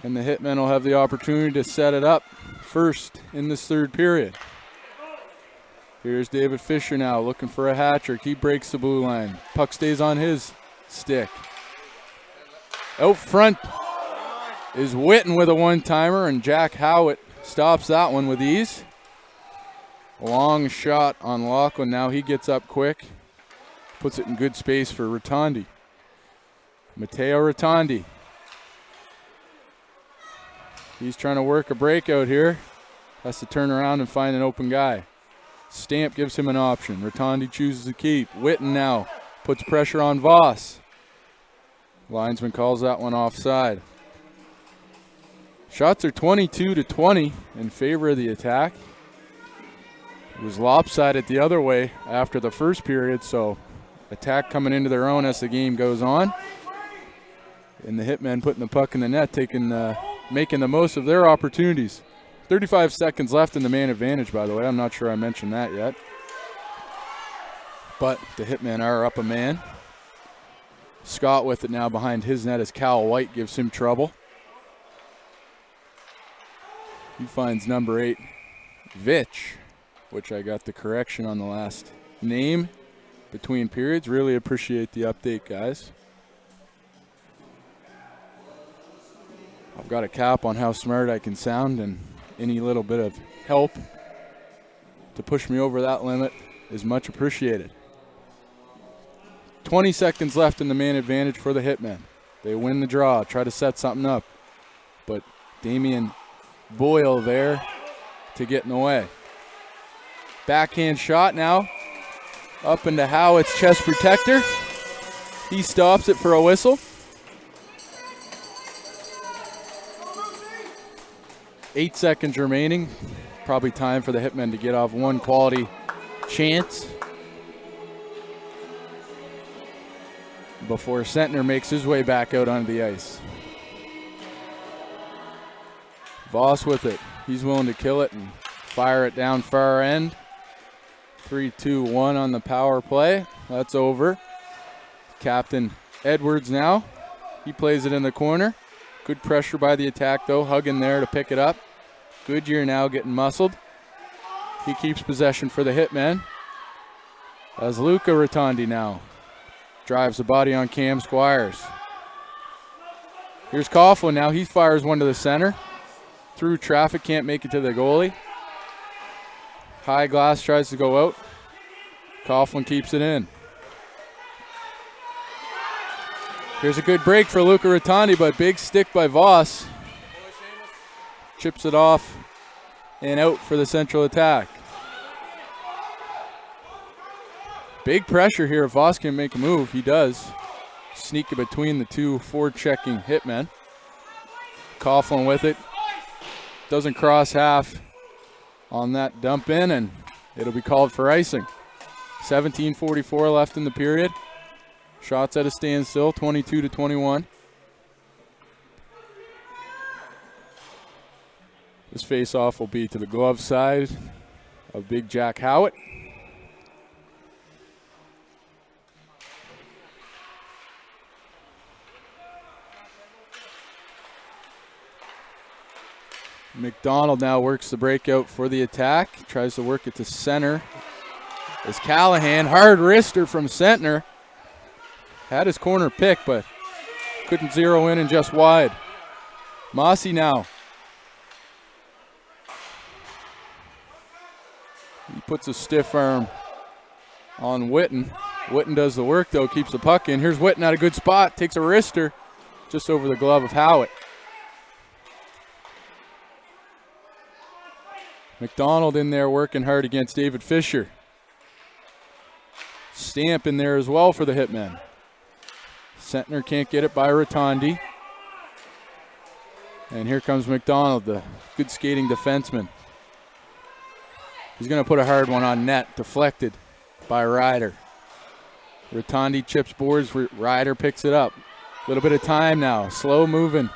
And the Hitmen will have the opportunity to set it up first in this third period. Here's David Fisher now looking for a hat trick. He breaks the blue line. Puck stays on his stick. Out front is Witten with a one-timer, and Jack Howitt stops that one with ease. Long shot on Lachlan. Now he gets up quick. Puts it in good space for Rotondi. Matteo Rotondi. He's trying to work a breakout here. Has to turn around and find an open guy. Stamp gives him an option. Rotondi chooses to keep. Witten now puts pressure on Voss. Linesman calls that one offside. Shots are 22-20 in favor of the attack. It was lopsided the other way after the first period, so attack coming into their own as the game goes on. And the Hitmen putting the puck in the net, making the most of their opportunities. 35 seconds left in the man advantage, by the way. I'm not sure I mentioned that yet. But the Hitmen are up a man. Scott with it now behind his net as Cal White gives him trouble. He finds number 8, Vitch, which I got the correction on the last name between periods. Really appreciate the update, guys. I've got a cap on how smart I can sound, and any little bit of help to push me over that limit is much appreciated. 20 seconds left in the man advantage for the Hitmen. They win the draw, try to set something up, but Damian Boyle there to get in the way. Backhand shot now, up into Howitt's chest protector. He stops it for a whistle. 8 seconds remaining. Probably time for the Hitmen to get off one quality chance before Sentner makes his way back out onto the ice. Voss with it. He's willing to kill it and fire it down far end. 3-2-1 on the power play. That's over. Captain Edwards now. He plays it in the corner. Good pressure by the attack, though. Hugging there to pick it up. Goodyear now getting muscled. He keeps possession for the Hitmen. As Luca Rotondi now drives the body on Cam Squires. Here's Coughlin now. He fires one to the center. Through traffic, can't make it to the goalie. High glass tries to go out. Coughlin keeps it in. Here's a good break for Luca Rotondi, but big stick by Voss. Chips it off and out for the Central attack. Big pressure here. If Voss can make a move, he does. Sneak it between the two forward-checking Hitmen. Coughlin with it. Doesn't cross half on that dump in, and it'll be called for icing. 17:44 left in the period. Shots at a standstill, 22-21. This face-off will be to the glove side of Big Jack Howitt. McDonald now works the breakout for the attack. Tries to work it to center. As Callahan, hard wrister from Sentner. Had his corner pick, but couldn't zero in and just wide. Mossy now. He puts a stiff arm on Witten. Witten does the work, though, keeps the puck in. Here's Witten at a good spot, takes a wrister just over the glove of Howitt. McDonald in there working hard against David Fisher. Stamp in there as well for the Hitmen. Sentner can't get it by Rotondi. And here comes McDonald, the good skating defenseman. He's going to put a hard one on net, deflected by Ryder. Rotondi chips boards, Ryder picks it up. A little bit of time now, slow moving.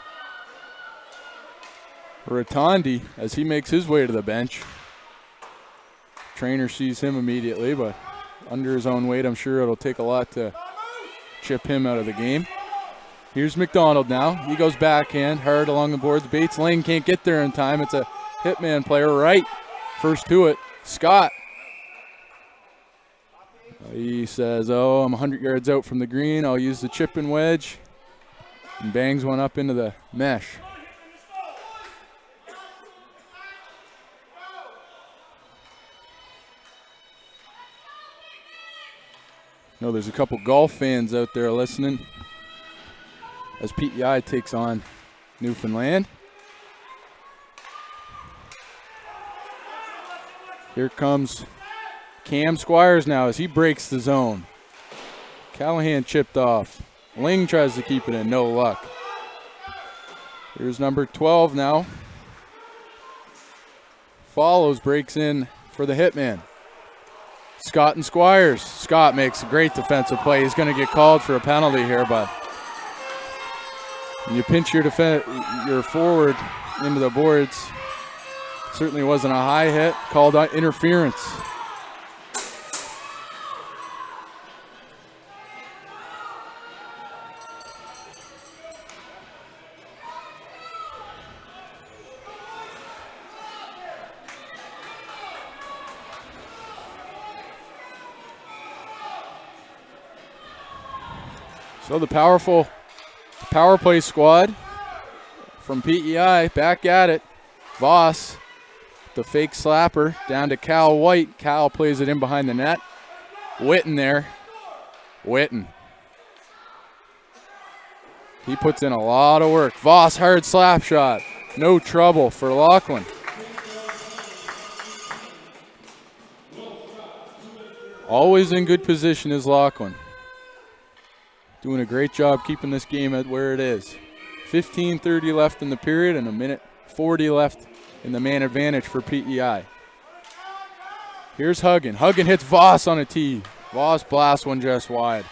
Rotondi, as he makes his way to the bench. Trainer sees him immediately, but under his own weight, I'm sure it'll take a lot to chip him out of the game. Here's McDonald now. He goes backhand, hard along the boards. Bates Lane can't get there in time. It's a Hitman player right. First to it, Scott. He says, oh, I'm 100 yards out from the green. I'll use the chip and wedge. And bangs one up into the mesh. I know there's a couple golf fans out there listening as PEI takes on Newfoundland. Here comes Cam Squires now as he breaks the zone. Callahan chipped off. Ling tries to keep it in, no luck. Here's number 12 now. Follows, breaks in for the Hitman. Scott and Squires. Scott makes a great defensive play. He's going to get called for a penalty here, but when you pinch your forward into the boards, certainly wasn't a high hit, called interference. So the powerful power play squad from PEI back at it. Voss, the fake slapper, down to Cal White. Cal plays it in behind the net. Witten there. Witten. He puts in a lot of work. Voss, hard slap shot. No trouble for Lachlan. Always in good position is Lachlan. Doing a great job keeping this game at where it is. 15:30 left in the period and a minute 40 left in the man advantage for PEI. Here's Huggan. Huggan hits Voss on a tee. Voss blasts one just wide.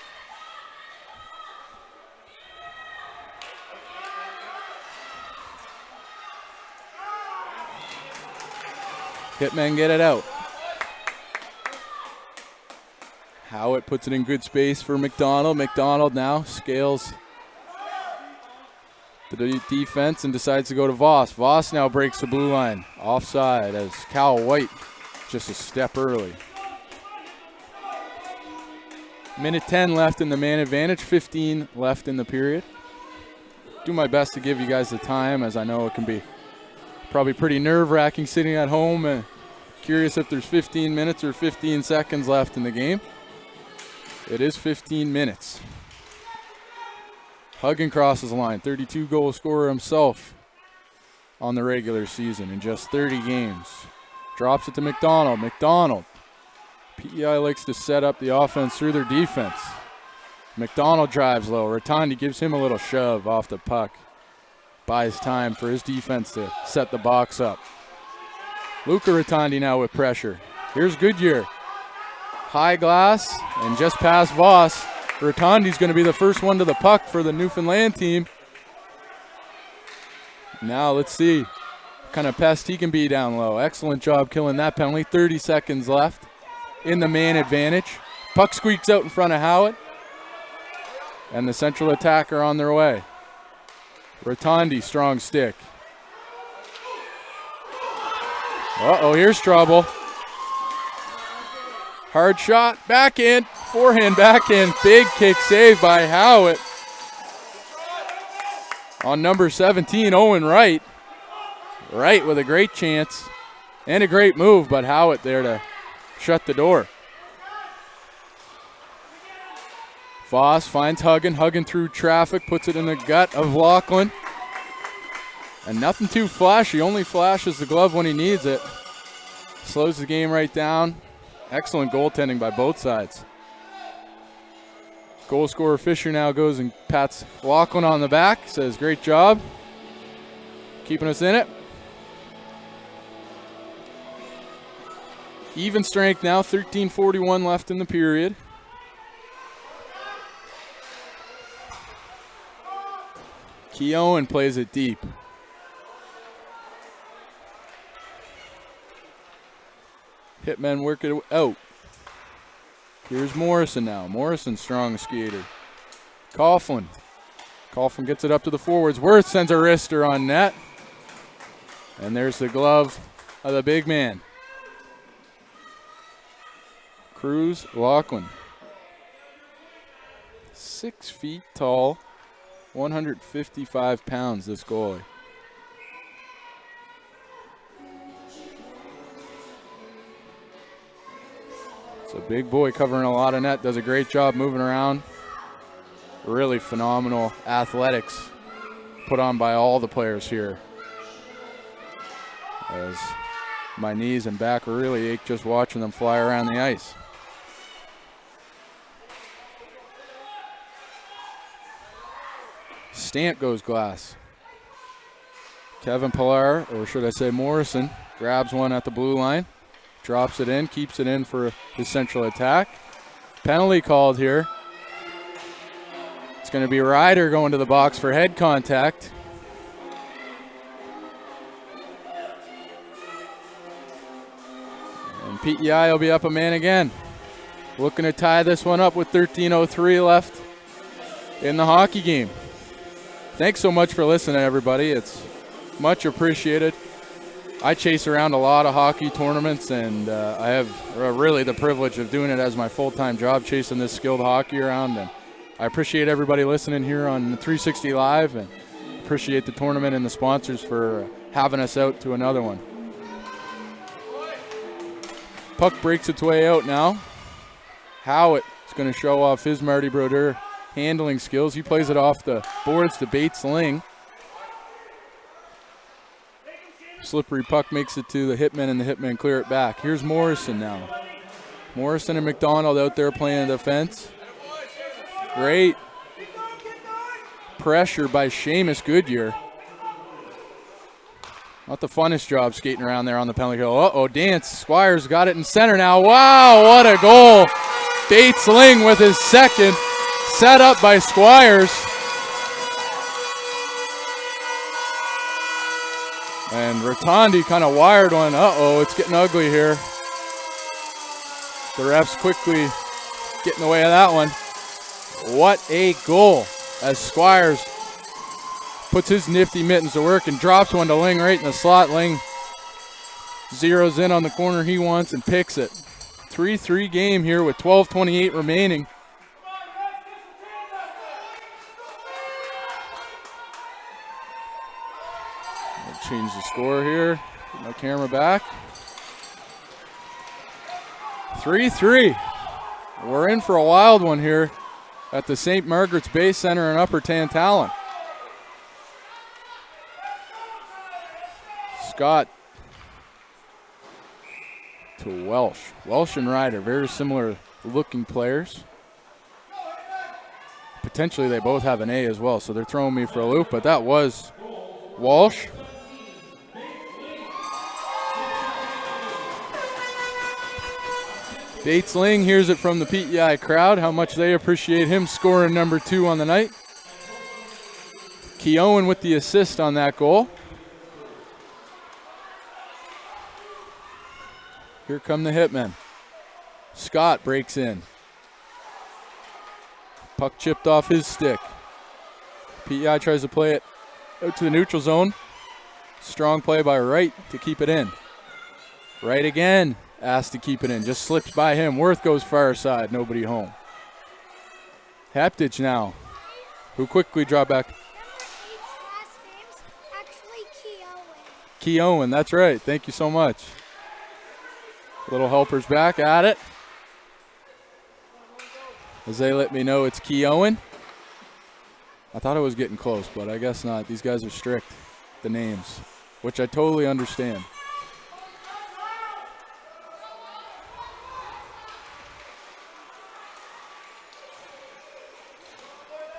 Hitmen get it out. Howitt puts it in good space for McDonald. McDonald now scales the defense and decides to go to Voss. Voss now breaks the blue line. Offside as Cal White just a step early. Minute 10 left in the man advantage, 15 left in the period. Do my best to give you guys the time, as I know it can be probably pretty nerve-wracking sitting at home and curious if there's 15 minutes or 15 seconds left in the game. It is 15 minutes. Huggan crosses the line, 32-goal scorer himself on the regular season in just 30 games. Drops it to McDonald. McDonald. PEI likes to set up the offense through their defense. McDonald drives low. Rotondi gives him a little shove off the puck. Buys time for his defense to set the box up. Luca Rotondi now with pressure. Here's Goodyear. High glass and just past Voss. Rotondi's going to be the first one to the puck for the Newfoundland team. Now let's see what kind of pest he can be down low. Excellent job killing that penalty. 30 seconds left in the man advantage. Puck squeaks out in front of Howitt. And the central attacker on their way. Rotondi, strong stick. Uh-oh, here's trouble. Hard shot, backhand, forehand, backhand, big kick save by Howitt. On number 17, Owen Wright. Wright with a great chance and a great move, but Howitt there to shut the door. Voss finds Huggan. Huggan through traffic, puts it in the gut of Lachlan. And nothing too flashy, only flashes the glove when he needs it. Slows the game right down. Excellent goaltending by both sides. Goal scorer Fisher now goes and pats Lachlan on the back, says, great job, keeping us in it. Even strength now, 13:41 left in the period. Keown plays it deep. Hitmen work it out. Here's Morrison now. Morrison, strong skater. Coughlin. Coughlin gets it up to the forwards. Worth sends a wrister on net. And there's the glove of the big man. Cruz, Lachlan. 6 feet tall, 155 pounds, this goalie. It's a big boy covering a lot of net, does a great job moving around. Really phenomenal athletics put on by all the players here. As my knees and back really ache just watching them fly around the ice. Stamp goes glass. Kevin Pillar, or should I say Morrison, grabs one at the blue line, drops it in, keeps it in for his central attack. Penalty called here. It's going to be Ryder going to the box for head contact. And PEI will be up a man again. Looking to tie this one up with 13:03 left in the hockey game. Thanks so much for listening, everybody. It's much appreciated. I chase around a lot of hockey tournaments, and I have really the privilege of doing it as my full-time job, chasing this skilled hockey around. And I appreciate everybody listening here on 360 Live, and appreciate the tournament and the sponsors for having us out to another one. Puck breaks its way out now. Howitt is going to show off his Marty Brodeur handling skills. He plays it off the boards to Bates Ling. Slippery puck makes it to the Hitmen, and the Hitmen clear it back. Here's Morrison now. Morrison and McDonald out there playing defense. Great pressure by Seamus Goodyear. Not the funnest job skating around there on the penalty kill. Uh-oh, Dance. Squires got it in center now. Wow, what a goal. Bates Ling with his second. Set up by Squires. And Rotondi kind of wired one. Uh-oh, it's getting ugly here. The refs quickly get in the way of that one. What a goal as Squires puts his nifty mittens to work and drops one to Ling right in the slot. Ling zeroes in on the corner he wants and picks it. 3-3 game here with 12:28 remaining. Change the score here. Get my camera back. 3-3. We're in for a wild one here at the St. Margaret's Bay Center in Upper Tantallon. Scott to Welsh. Welsh and Ryder, very similar looking players. Potentially they both have an A as well, so they're throwing me for a loop, but that was Walsh. Bates Ling hears it from the PEI crowd, how much they appreciate him scoring number 2 on the night. Keown with the assist on that goal. Here come the Hitmen. Scott breaks in. Puck chipped off his stick. PEI tries to play it out to the neutral zone. Strong play by Wright to keep it in. Wright again. Asked to keep it in, just slips by him. Worth goes far side, nobody home. Haptich now, who quickly dropped back. Keown, that's right, thank you so much. Little helpers back at it. As they let me know it's Keown. I thought I was getting close, but I guess not. These guys are strict, the names, which I totally understand.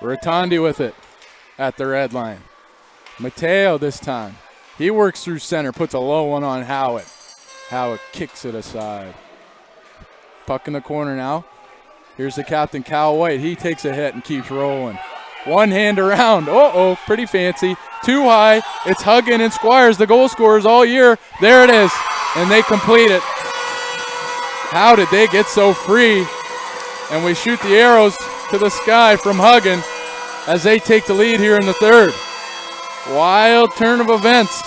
Rotondi with it at the red line. Mateo this time. He works through center, puts a low one on Howitt. Howitt kicks it aside. Puck in the corner now. Here's the captain, Cal White. He takes a hit and keeps rolling. One hand around. Uh-oh, pretty fancy. Too high. It's Huggin and Squires, the goal scorers all year. There it is, and they complete it. How did they get so free? And we shoot the arrows to the sky from Huggin as they take the lead here in the third. Wild turn of events.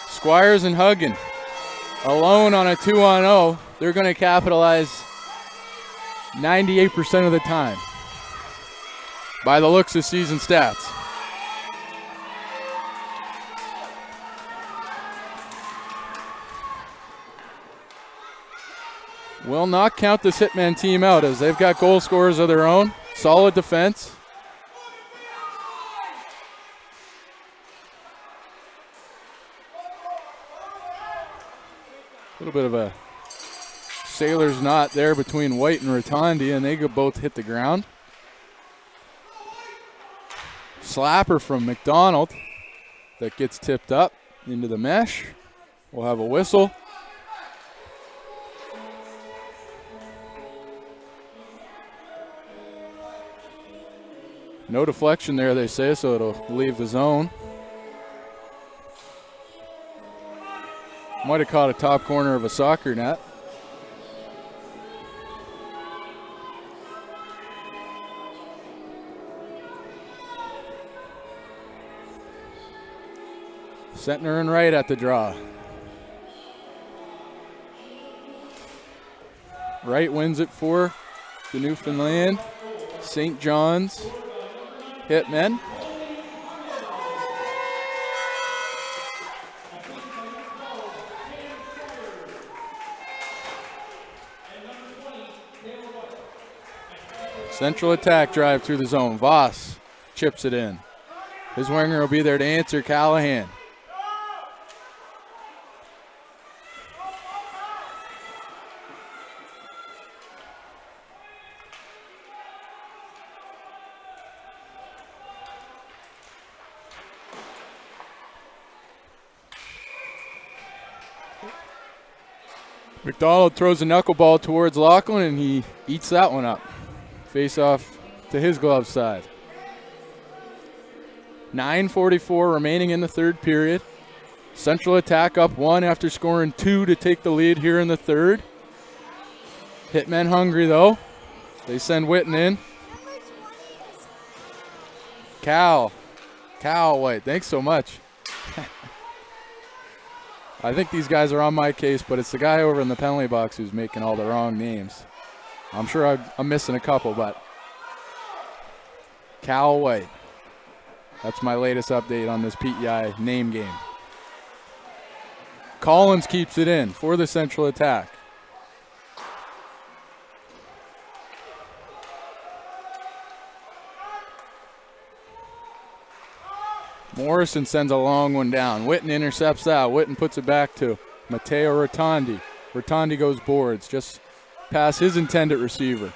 Squires and Huggin alone on a 2-on-0. They're going to capitalize 98% of the time by the looks of season stats. Will not count this Hitmen team out as they've got goal scorers of their own. Solid defense. A little bit of a sailor's knot there between White and Rotondi, and they could both hit the ground. Slapper from McDonald that gets tipped up into the mesh. We'll have a whistle. No deflection there, they say, so it'll leave the zone. Might have caught a top corner of a soccer net. Sentner and Wright at the draw. Wright wins it for the Newfoundland St. John's Hitmen. Central attack drive through the zone. Voss chips it in. His winger will be there to answer Callahan. McDonald throws a knuckleball towards Lachlan, and he eats that one up. Face off to his glove side. 9:44 remaining in the third period. Central attack up one after scoring two to take the lead here in the third. Hitmen hungry though. They send Witten in. Cal White, thanks so much. I think these guys are on my case, but it's the guy over in the penalty box who's making all the wrong names. I'm sure I'm missing a couple, but Cal White. That's my latest update on this PEI name game. Collins keeps it in for the central attack. Morrison sends a long one down. Witten intercepts that. Witten puts it back to Matteo Rotondi. Rotondi goes boards, just past his intended receiver.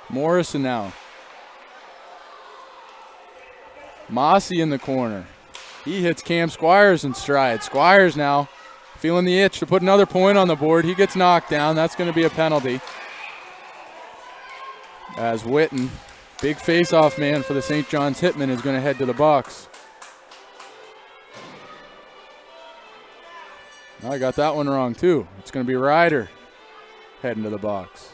Morrison now. Mossy in the corner. He hits Cam Squires in stride. Squires now feeling the itch to put another point on the board. He gets knocked down. That's going to be a penalty. As Witten, big face-off man for the St. John's Hitmen, is going to head to the box. I got that one wrong too. It's going to be Ryder heading to the box.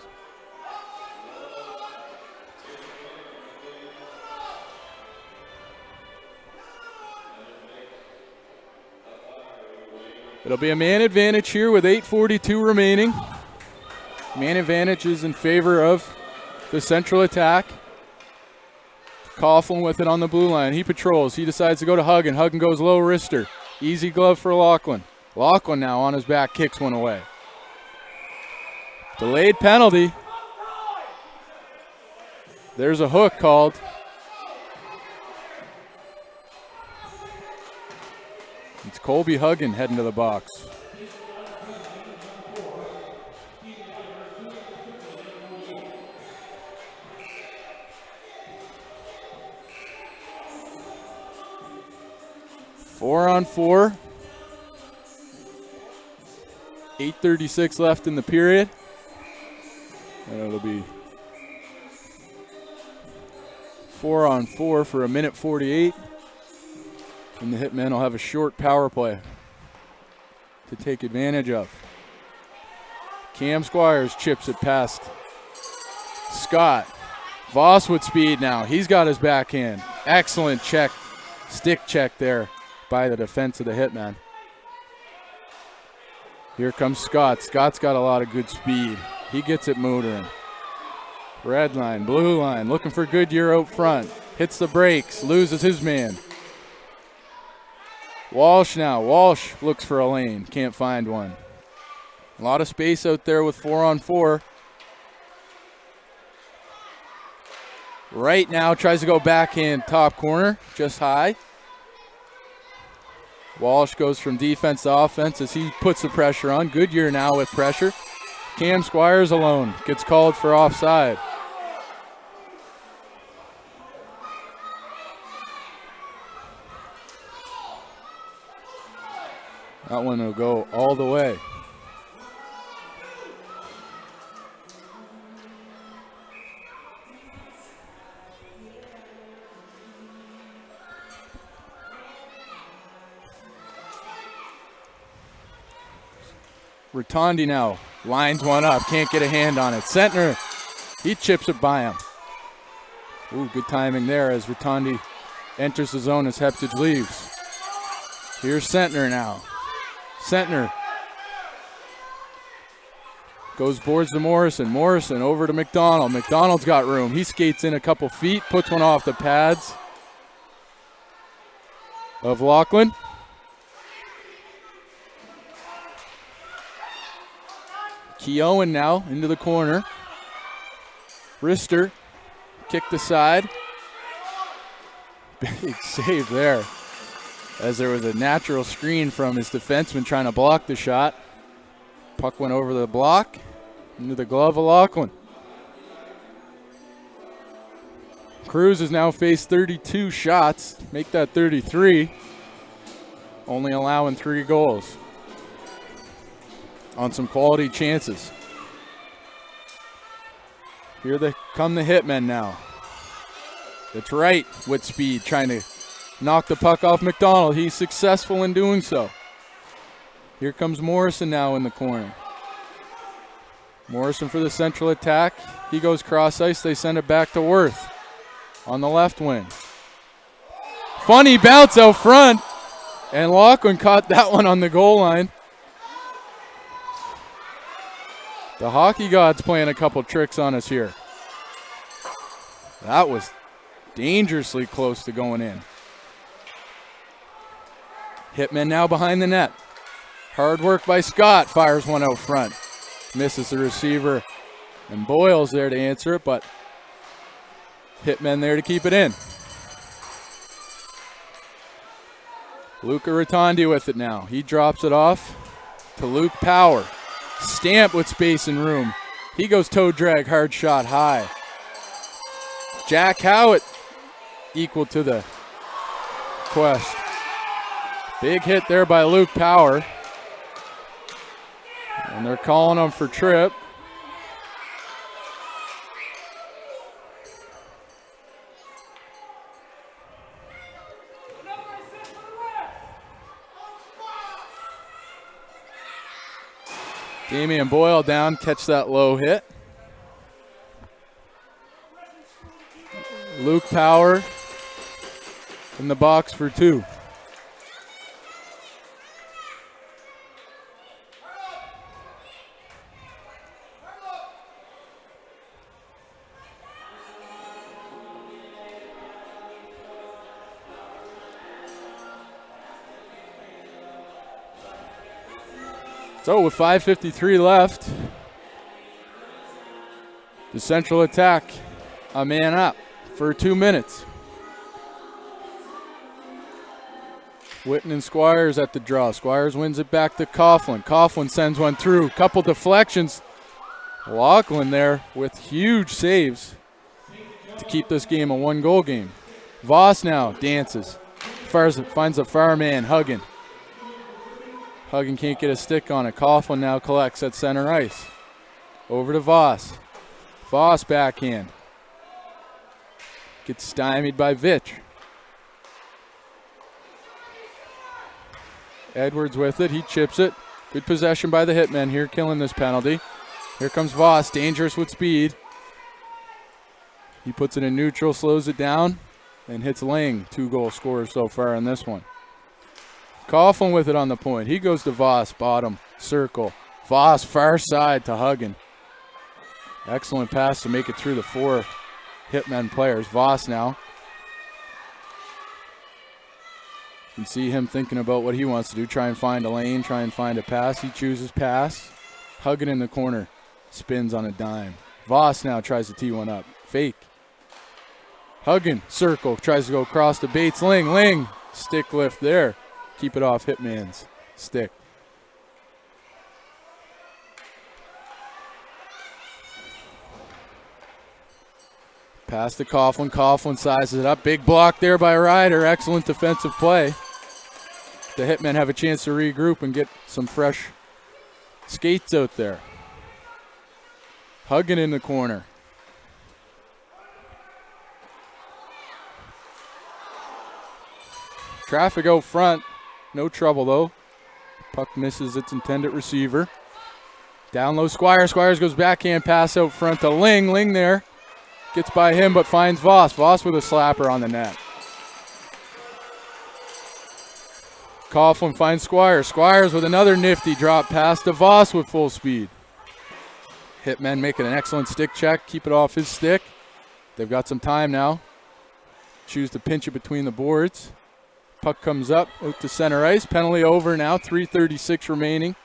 It'll be a man advantage here with 8:42 remaining. Man advantage is in favor of the central attack. Coughlin with it on the blue line. He patrols. He decides to go to Huggin. Huggin goes low wrister. Easy glove for Lachlan. Lachlan now on his back kicks one away. Delayed penalty. There's a hook called. It's Colby Huggan heading to the box. Four on four. 8:36 left in the period. And it'll be 4 on 4 for a minute 48. And the Hitmen will have a short power play to take advantage of. Cam Squires chips it past Scott. Voss with speed now. He's got his backhand. Excellent check, stick check there by the defense of the Hitmen. Here comes Scott. Scott's got a lot of good speed. He gets it motoring. Red line, blue line, looking for Goodyear out front. Hits the brakes, loses his man. Walsh now. Walsh looks for a lane. Can't find one. A lot of space out there with 4 on 4. Right now tries to go backhand top corner, just high. Walsh goes from defense to offense as he puts the pressure on. Goodyear now with pressure. Cam Squires alone. Gets called for offside. That one will go all the way. Rotondi now lines one up, can't get a hand on it. Sentner, he chips it by him. Ooh, good timing there as Rotondi enters the zone as Heptage leaves. Here's Sentner now. Sentner goes boards to Morrison. Morrison over to McDonald. McDonald's got room. He skates in a couple feet, puts one off the pads of Lachlan. Keown now into the corner. Rister kicked aside. Big save there, as there was a natural screen from his defenseman trying to block the shot. Puck went over the block into the glove of Lachlan. Cruz has now faced 32 shots, make that 33, only allowing 3 goals on some quality chances. Here they come, the Hitmen now. It's right with speed, trying to knock the puck off McDonald. He's successful in doing so. Here comes Morrison now in the corner. Morrison for the central attack. He goes cross ice. They send it back to Worth on the left wing. Funny bounce out front, and Lachlan caught that one on the goal line. The hockey gods playing a couple tricks on us here. That was dangerously close to going in. Hitmen now behind the net. Hard work by Scott. Fires one out front. Misses the receiver. And Boyle's there to answer it, but Hitmen there to keep it in. Luca Rotondi with it now. He drops it off to Luke Power. Stamp with space and room. He goes toe drag, hard shot high. Jack Howitt equal to the quest. Big hit there by Luke Power. And they're calling him for trip. Damian Boyle down, catch that low hit. Luke Power in the box for 2. So with 5:53 left, the central attack a man up for 2 minutes. Witten and Squires at the draw. Squires wins it back to Coughlin. Coughlin sends one through. Couple deflections. Laughlin there with huge saves to keep this game a 1-goal game. Voss now dances. Finds a far man, Huggin. Huggin can't get a stick on it. Coughlin now collects at center ice. Over to Voss. Voss backhand. Gets stymied by Vitch. Edwards with it. He chips it. Good possession by the Hitmen here, killing this penalty. Here comes Voss, dangerous with speed. He puts it in neutral, slows it down, and hits Lang. 2-goal scorers so far in this one. Coughlin with it on the point. He goes to Voss, bottom, circle. Voss, far side to Huggin. Excellent pass to make it through the 4 Hitmen players. Voss now. You can see him thinking about what he wants to do. Try and find a lane, try and find a pass. He chooses pass. Huggin in the corner. Spins on a dime. Voss now tries to tee one up. Fake. Huggin, circle. Tries to go across to Bates. Ling. Stick lift there. Keep it off Hitman's stick. Pass to Coughlin. Coughlin sizes it up. Big block there by Ryder. Excellent defensive play. The Hitmen have a chance to regroup and get some fresh skates out there. Huggin in the corner. Traffic out front. No trouble though. Puck misses its intended receiver. Down low Squires. Squires goes backhand pass out front to Ling. Ling there. Gets by him but finds Voss. Voss with a slapper on the net. Coughlin finds Squires. Squires with another nifty drop pass to Voss with full speed. Hitmen making an excellent stick check. Keep it off his stick. They've got some time now. Choose to pinch it between the boards. Puck comes up out to center ice. Penalty over now. 3:36 remaining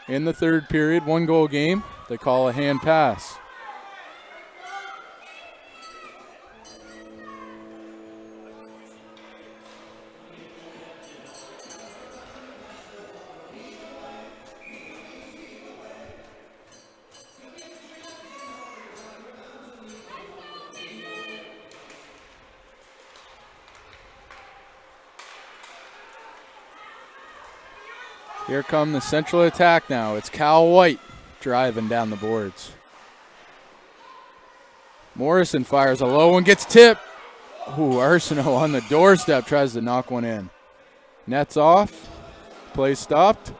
in the third period. 1-goal game. They call a hand pass. Here come the central attack now. It's Cal White driving down the boards. Morrison fires a low one, gets tipped. Ooh, Arsenault on the doorstep tries to knock one in. Nets off. Play stopped.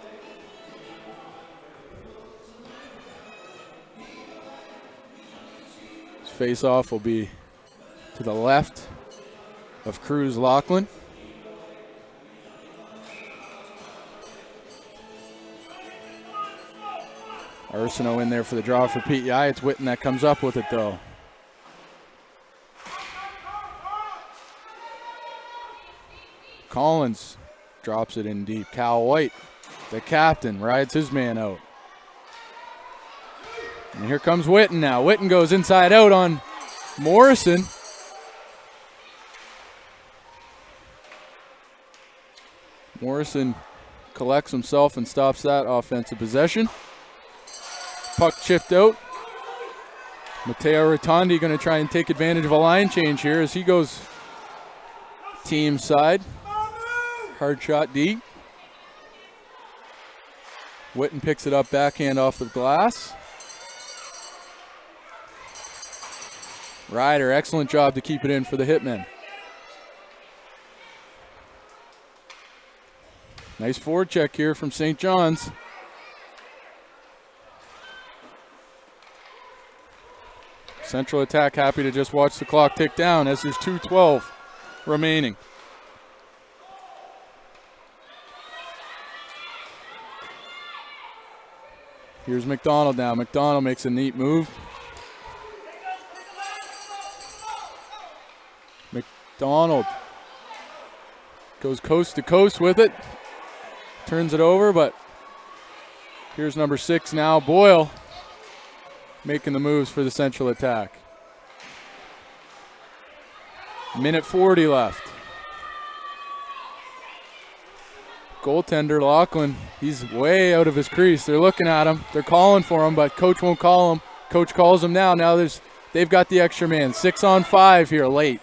This face-off will be to the left of Cruz Laughlin. Arsenault in there for the draw for PEI. It's Witten that comes up with it, though. Collins drops it in deep. Cal White, the captain, rides his man out. And here comes Witten now. Witten goes inside out on Morrison. Morrison collects himself and stops that offensive possession. Puck chipped out. Matteo Rotondi going to try and take advantage of a line change here as he goes team side. Hard shot deep. Witten picks it up backhand off the glass. Ryder, excellent job to keep it in for the Hitmen. Nice forward check here from St. John's. Central attack happy to just watch the clock tick down as there's 2:12 remaining. Here's McDonald now. McDonald makes a neat move. McDonald goes coast to coast with it. Turns it over, but here's number 6 now, Boyle, making the moves for the central attack. Minute 40 left. Goaltender Lachlan, he's way out of his crease. They're looking at him. They're calling for him, but coach won't call him. Coach calls him now. Now they've got the extra man. 6-on-5 here late.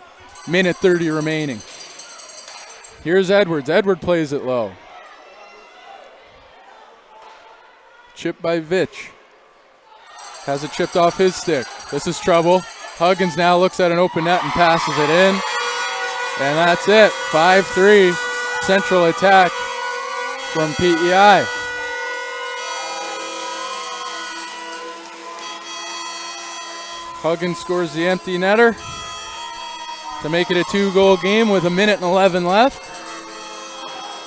Minute 30 remaining. Here's Edwards. Edward plays it low. Chipped by Vitch. Has it chipped off his stick. This is trouble. Huggins now looks at an open net and passes it in. And that's it. 5-3. Central attack from PEI. Huggins scores the empty netter to make it a 2-goal game with 1:11 left.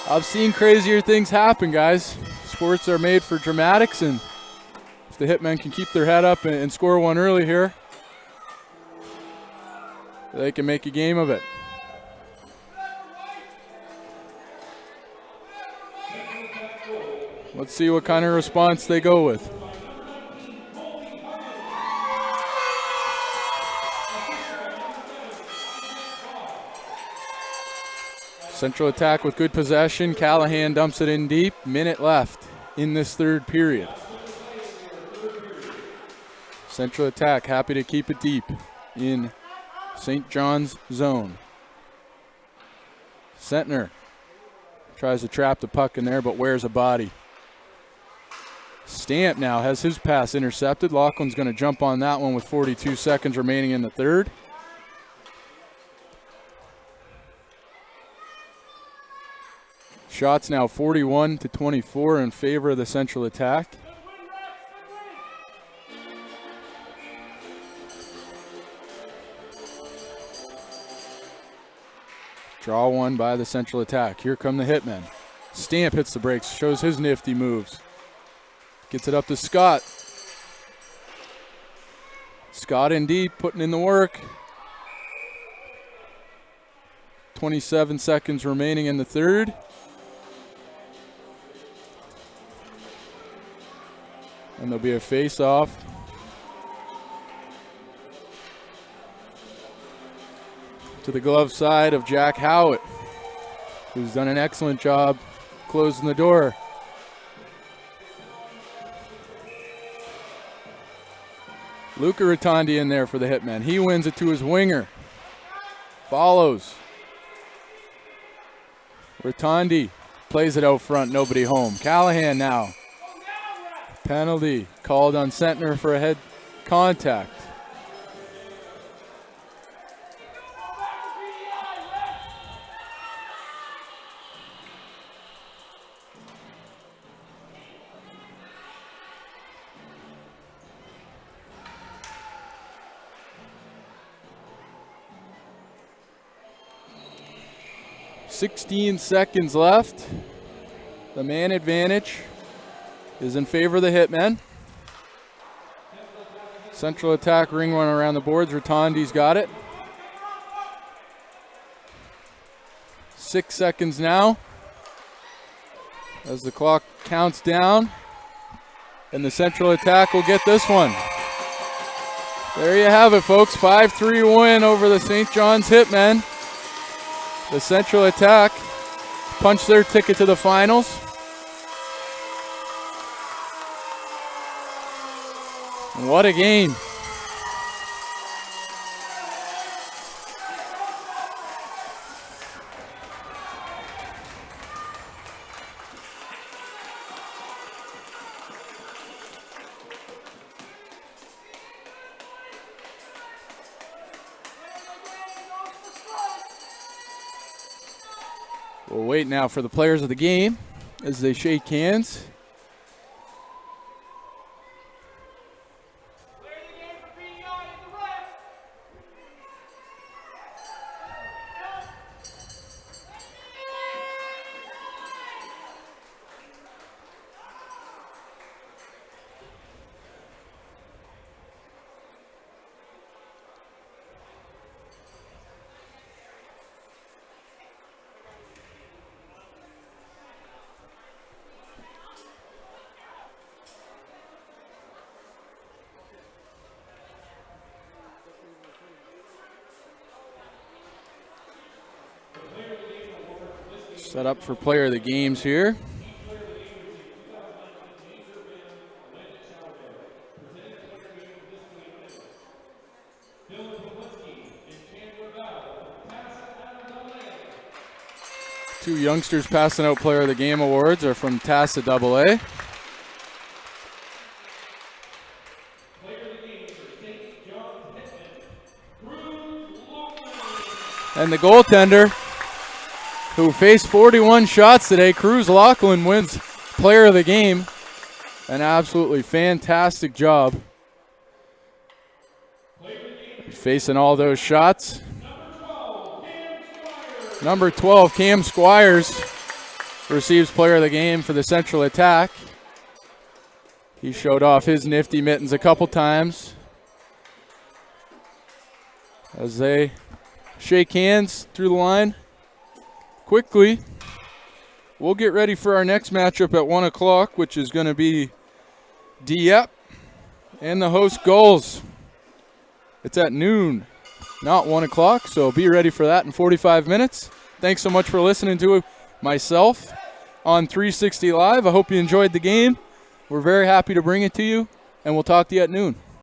I've seen crazier things happen, guys. Sports are made for dramatics, and if the Hitmen can keep their head up and score one early here, they can make a game of it. Let's see what kind of response they go with. Central attack with good possession. Callahan dumps it in deep. Minute left in this third period. Central attack happy to keep it deep in St. John's zone. Sentner tries to trap the puck in there, but wears a body. Stamp now has his pass intercepted. Laughlin's going to jump on that one with 42 seconds remaining in the third. Shots now 41-24 in favor of the Central attack. Draw one by the Central attack. Here come the Hitmen. Stamp hits the brakes, shows his nifty moves. Gets it up to Scott. Scott in deep, putting in the work. 27 seconds remaining in the third. And there'll be a face-off. To the glove side of Jack Howitt, who's done an excellent job closing the door. Luca Rotondi in there for the Hitmen. He wins it to his winger. Follows. Rotondi plays it out front, nobody home. Callahan now. Penalty called on Sentner for a head contact. .16 seconds left. The man advantage is in favor of the Hitmen. Central attack ring one around the boards. Rotondi's got it. 6 seconds now as the clock counts down, and the Central attack will get this one. There you have it, folks. 5-3 win over the St. John's Hitmen. The Central attack punched their ticket to the finals. What a game. We'll wait now for the players of the game as they shake hands. Set up for player of the games here. Two youngsters passing out player of the game awards are from Bantam AAA. And the goaltender, who faced 41 shots today, Cruz Lachlan, wins player of the game. An absolutely fantastic job facing all those shots. Number 12, Cam Squires, receives player of the game for the Central Attack. He showed off his nifty mittens a couple times as they shake hands through the line. Quickly, we'll get ready for our next matchup at 1 o'clock, which is going to be Dieppe and the host Gulls. It's at noon, not 1 o'clock, so be ready for that in 45 minutes. Thanks so much for listening to myself on 360 Live. I hope you enjoyed the game. We're very happy to bring it to you, and we'll talk to you at noon.